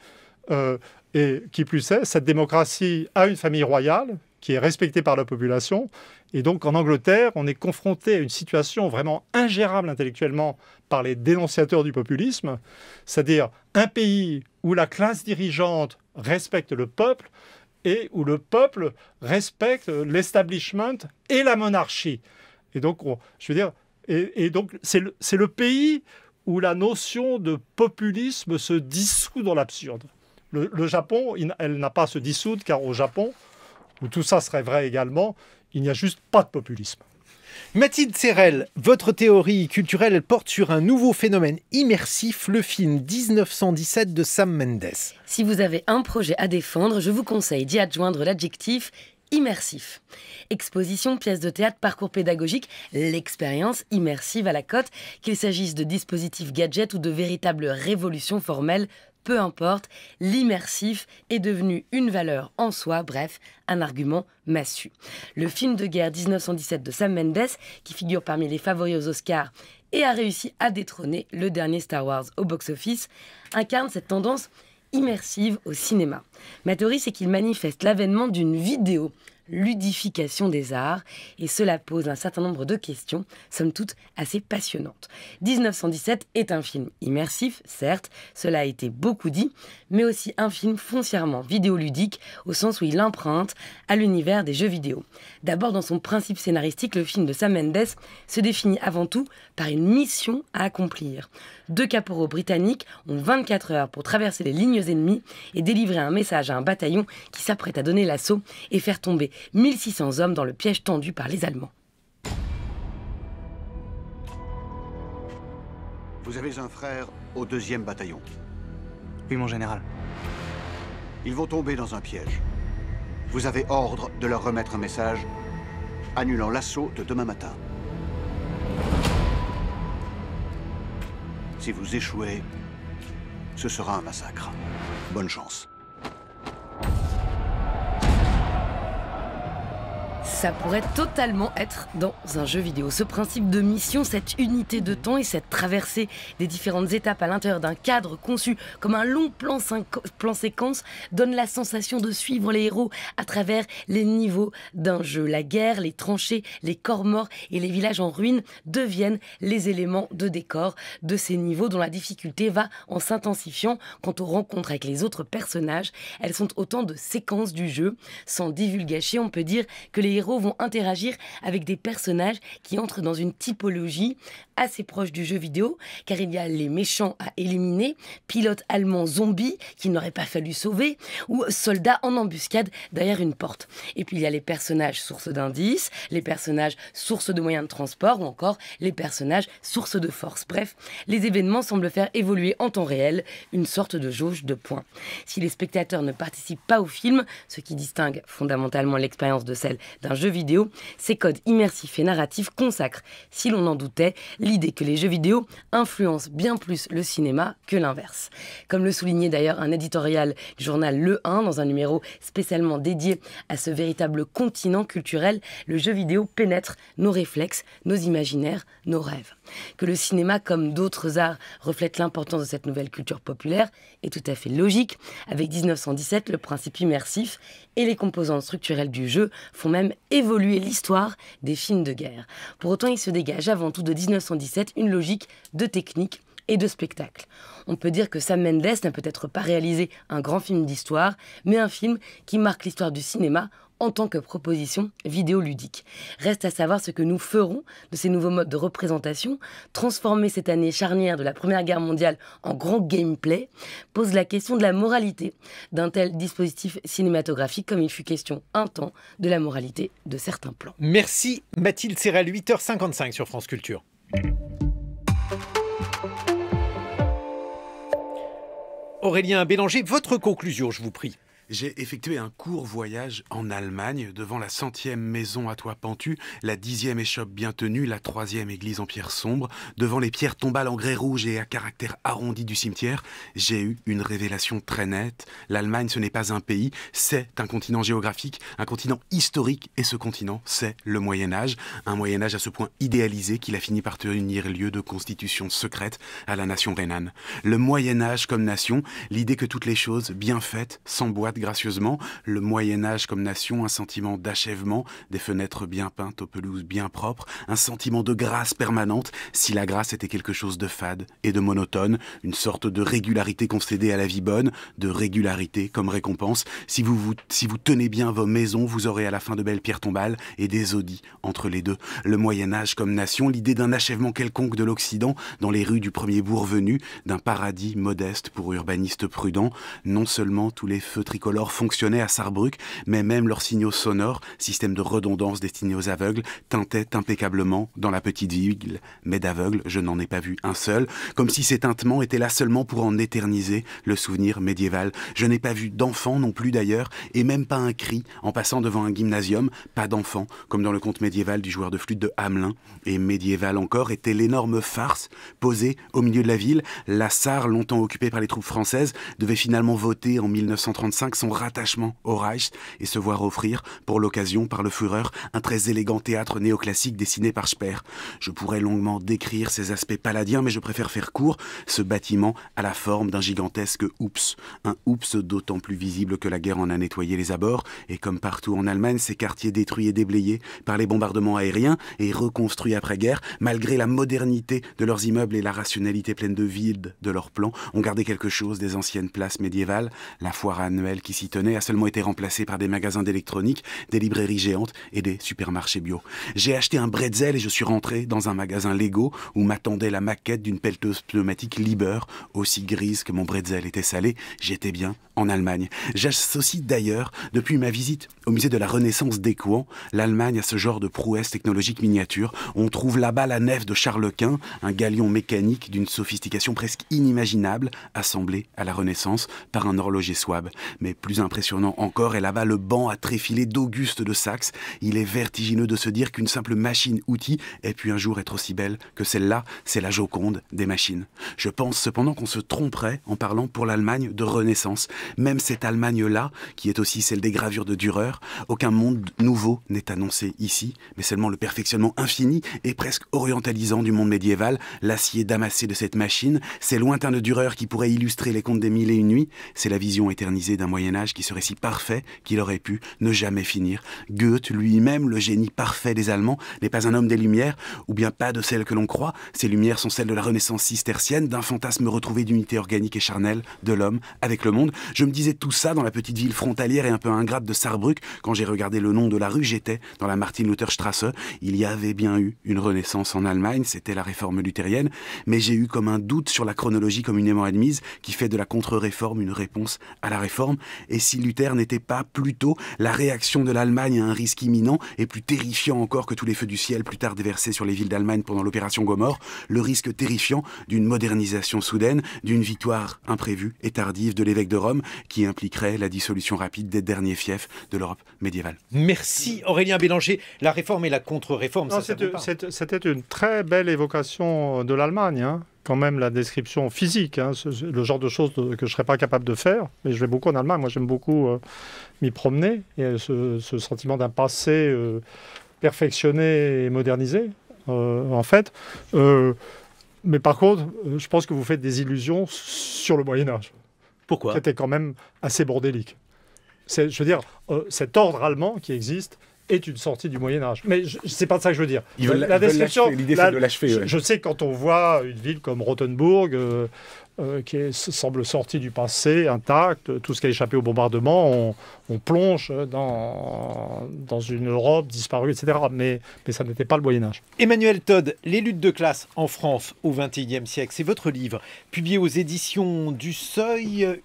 Et qui plus est, cette démocratie a une famille royale qui est respectée par la population. Et donc, en Angleterre, on est confronté à une situation vraiment ingérable intellectuellement par les dénonciateurs du populisme, c'est-à-dire un pays où la classe dirigeante respecte le peuple et où le peuple respecte l'establishment et la monarchie. Et donc, c'est le pays où la notion de populisme se dissout dans l'absurde. Le Japon, elle n'a pas à se dissoudre, car au Japon, où tout ça serait vrai également, il n'y a juste pas de populisme. Mathilde Serrel, votre théorie culturelle, elle porte sur un nouveau phénomène immersif, le film 1917 de Sam Mendes. Si vous avez un projet à défendre, je vous conseille d'y adjoindre l'adjectif immersif. Exposition, pièces de théâtre, parcours pédagogique, l'expérience immersive à la cote, qu'il s'agisse de dispositifs gadgets ou de véritables révolutions formelles, peu importe, l'immersif est devenu une valeur en soi, bref, un argument massu. Le film de guerre 1917 de Sam Mendes, qui figure parmi les favoris aux Oscars et a réussi à détrôner le dernier Star Wars au box-office, incarne cette tendance immersive au cinéma. Ma théorie, c'est qu'il manifeste l'avènement d'une vidéo ludification des arts, et cela pose un certain nombre de questions, somme toute assez passionnantes. 1917 est un film immersif, certes, cela a été beaucoup dit, mais aussi un film foncièrement vidéoludique, au sens où il emprunte à l'univers des jeux vidéo. D'abord, dans son principe scénaristique, le film de Sam Mendes se définit avant tout par une mission à accomplir. 2 caporaux britanniques ont 24 heures pour traverser les lignes ennemies et délivrer un message à un bataillon qui s'apprête à donner l'assaut et faire tomber 1600 hommes dans le piège tendu par les Allemands. Vous avez un frère au 2e bataillon. Oui, mon général. Ils vont tomber dans un piège. Vous avez ordre de leur remettre un message annulant l'assaut de demain matin. Si vous échouez, ce sera un massacre. Bonne chance. Ça pourrait totalement être dans un jeu vidéo. Ce principe de mission, cette unité de temps et cette traversée des différentes étapes à l'intérieur d'un cadre conçu comme un long plan séquence donne la sensation de suivre les héros à travers les niveaux d'un jeu. La guerre, les tranchées, les corps morts et les villages en ruine deviennent les éléments de décor de ces niveaux dont la difficulté va en s'intensifiant quant aux rencontres avec les autres personnages. Elles sont autant de séquences du jeu. Sans divulgacher, on peut dire que les héros vont interagir avec des personnages qui entrent dans une typologie assez proche du jeu vidéo, car il y a les méchants à éliminer, pilotes allemands zombies qu'il n'aurait pas fallu sauver, ou soldats en embuscade derrière une porte. Et puis il y a les personnages sources d'indices, les personnages sources de moyens de transport, ou encore les personnages sources de force. Bref, les événements semblent faire évoluer en temps réel une sorte de jauge de points. Si les spectateurs ne participent pas au film, ce qui distingue fondamentalement l'expérience de celle d'un jeu vidéo, ces codes immersifs et narratifs consacrent, si l'on en doutait, l'idée que les jeux vidéo influencent bien plus le cinéma que l'inverse. Comme le soulignait d'ailleurs un éditorial du journal Le 1 dans un numéro spécialement dédié à ce véritable continent culturel, le jeu vidéo pénètre nos réflexes, nos imaginaires, nos rêves. Que le cinéma, comme d'autres arts, reflète l'importance de cette nouvelle culture populaire est tout à fait logique. Avec 1917, le principe immersif et les composantes structurelles du jeu font même évoluer l'histoire des films de guerre. Pour autant, il se dégage avant tout de 1917 une logique de technique et de spectacle. On peut dire que Sam Mendes n'a peut-être pas réalisé un grand film d'histoire, mais un film qui marque l'histoire du cinéma en tant que proposition vidéoludique. Reste à savoir ce que nous ferons de ces nouveaux modes de représentation. Transformer cette année charnière de la Première Guerre mondiale en grand gameplay pose la question de la moralité d'un tel dispositif cinématographique, comme il fut question un temps de la moralité de certains plans. Merci Mathilde Serrel, 8h55 sur France Culture. Aurélien Bélanger, votre conclusion, je vous prie. J'ai effectué un court voyage en Allemagne, devant la 100e maison à toit pentu, la 10e échoppe bien tenue, la 3e église en pierre sombre, devant les pierres tombales en grès rouge et à caractère arrondi du cimetière. J'ai eu une révélation très nette. L'Allemagne, ce n'est pas un pays, c'est un continent géographique, un continent historique, et ce continent, c'est le Moyen-Âge. Un Moyen-Âge à ce point idéalisé qu'il a fini par tenir lieu de constitution secrète à la nation rhénane. Le Moyen-Âge comme nation, l'idée que toutes les choses bien faites s'emboîtent gracieusement, le Moyen-Âge comme nation, un sentiment d'achèvement, des fenêtres bien peintes aux pelouses bien propres, un sentiment de grâce permanente, si la grâce était quelque chose de fade et de monotone, une sorte de régularité concédée à la vie bonne, de régularité comme récompense. Si vous tenez bien vos maisons, vous aurez à la fin de belles pierres tombales et des audits entre les deux. Le Moyen-Âge comme nation, l'idée d'un achèvement quelconque de l'Occident dans les rues du premier bourg venu, d'un paradis modeste pour urbanistes prudents. Non seulement tous les feux tricolores fonctionnaient à Sarrebruck, mais même leurs signaux sonores, système de redondance destiné aux aveugles, tintaient impeccablement dans la petite ville. Mais d'aveugles, je n'en ai pas vu un seul, comme si ces tintements étaient là seulement pour en éterniser le souvenir médiéval. Je n'ai pas vu d'enfants non plus d'ailleurs, et même pas un cri en passant devant un gymnasium, pas d'enfants, comme dans le conte médiéval du joueur de flûte de Hamelin. Et médiéval encore était l'énorme farce posée au milieu de la ville. La Sarre, longtemps occupée par les troupes françaises, devait finalement voter en 1935 son rattachement au Reich et se voir offrir, pour l'occasion, par le Führer, un très élégant théâtre néoclassique dessiné par Speer. Je pourrais longuement décrire ses aspects palladiens, mais je préfère faire court. Ce bâtiment a la forme d'un gigantesque oups. Un oups d'autant plus visible que la guerre en a nettoyé les abords, et comme partout en Allemagne, ces quartiers détruits et déblayés par les bombardements aériens et reconstruits après-guerre, malgré la modernité de leurs immeubles et la rationalité pleine de vide de leurs plans, ont gardé quelque chose des anciennes places médiévales. La foire annuelle qui s'y tenait a seulement été remplacée par des magasins d'électronique, des librairies géantes et des supermarchés bio. J'ai acheté un bretzel et je suis rentré dans un magasin Lego où m'attendait la maquette d'une pelleteuse pneumatique Liebherr, aussi grise que mon bretzel était salé. J'étais bien en Allemagne. J'associe d'ailleurs, depuis ma visite au musée de la Renaissance d'Écouen, l'Allemagne à ce genre de prouesse technologique miniature. On trouve là-bas la nef de Charles Quint, un galion mécanique d'une sophistication presque inimaginable, assemblé à la Renaissance par un horloger Swab. Mais plus impressionnant encore est là-bas le banc à tréfiler d'Auguste de Saxe. Il est vertigineux de se dire qu'une simple machine-outil ait pu un jour être aussi belle que celle-là. C'est la Joconde des machines. Je pense cependant qu'on se tromperait en parlant pour l'Allemagne de Renaissance. Même cette Allemagne-là, qui est aussi celle des gravures de Dürer, aucun monde nouveau n'est annoncé ici, mais seulement le perfectionnement infini et presque orientalisant du monde médiéval, l'acier damassé de cette machine, ces lointains de Dürer qui pourraient illustrer les contes des mille et une nuits, c'est la vision éternisée d'un Moyen-Âge qui serait si parfait qu'il aurait pu ne jamais finir. Goethe, lui-même, le génie parfait des Allemands, n'est pas un homme des Lumières, ou bien pas de celles que l'on croit. Ces Lumières sont celles de la Renaissance cistercienne, d'un fantasme retrouvé d'unité organique et charnelle de l'homme avec le monde. Je me disais tout ça dans la petite ville frontalière et un peu ingrate de Saarbrück. Quand j'ai regardé le nom de la rue, j'étais dans la Martin-Luther-Straße. Il y avait bien eu une Renaissance en Allemagne, c'était la réforme luthérienne, mais j'ai eu comme un doute sur la chronologie communément admise qui fait de la contre-réforme une réponse à la réforme. Et si Luther n'était pas plutôt la réaction de l'Allemagne à un risque imminent et plus terrifiant encore que tous les feux du ciel plus tard déversés sur les villes d'Allemagne pendant l'opération Gomorrhe, le risque terrifiant d'une modernisation soudaine, d'une victoire imprévue et tardive de l'évêque de Rome qui impliquerait la dissolution rapide des derniers fiefs de l'Europe médiévale. Merci Aurélien Bélanger. La réforme et la contre-réforme, ça vous parle. C'était une très belle évocation de l'Allemagne, hein. Quand même la description physique, hein, le genre de choses que je ne serais pas capable de faire, mais je vais beaucoup en Allemagne, moi j'aime beaucoup m'y promener, et ce sentiment d'un passé perfectionné et modernisé, en fait. Mais par contre, je pense que vous faites des illusions sur le Moyen-Âge. Pourquoi ? C'était quand même assez bordélique. Je veux dire, cet ordre allemand qui existe est une sortie du Moyen-Âge. Mais c'est pas de ça que je veux dire. La description, l'idée c'est de l'achever. Je sais que quand on voit une ville comme Rothenburg, qui semble sortie du passé, intacte, tout ce qui a échappé au bombardement, on plonge dans une Europe disparue, etc. Mais ça n'était pas le Moyen-Âge. Emmanuel Todd, Les luttes de classe en France au XXIe siècle, c'est votre livre, publié aux éditions du Seuil.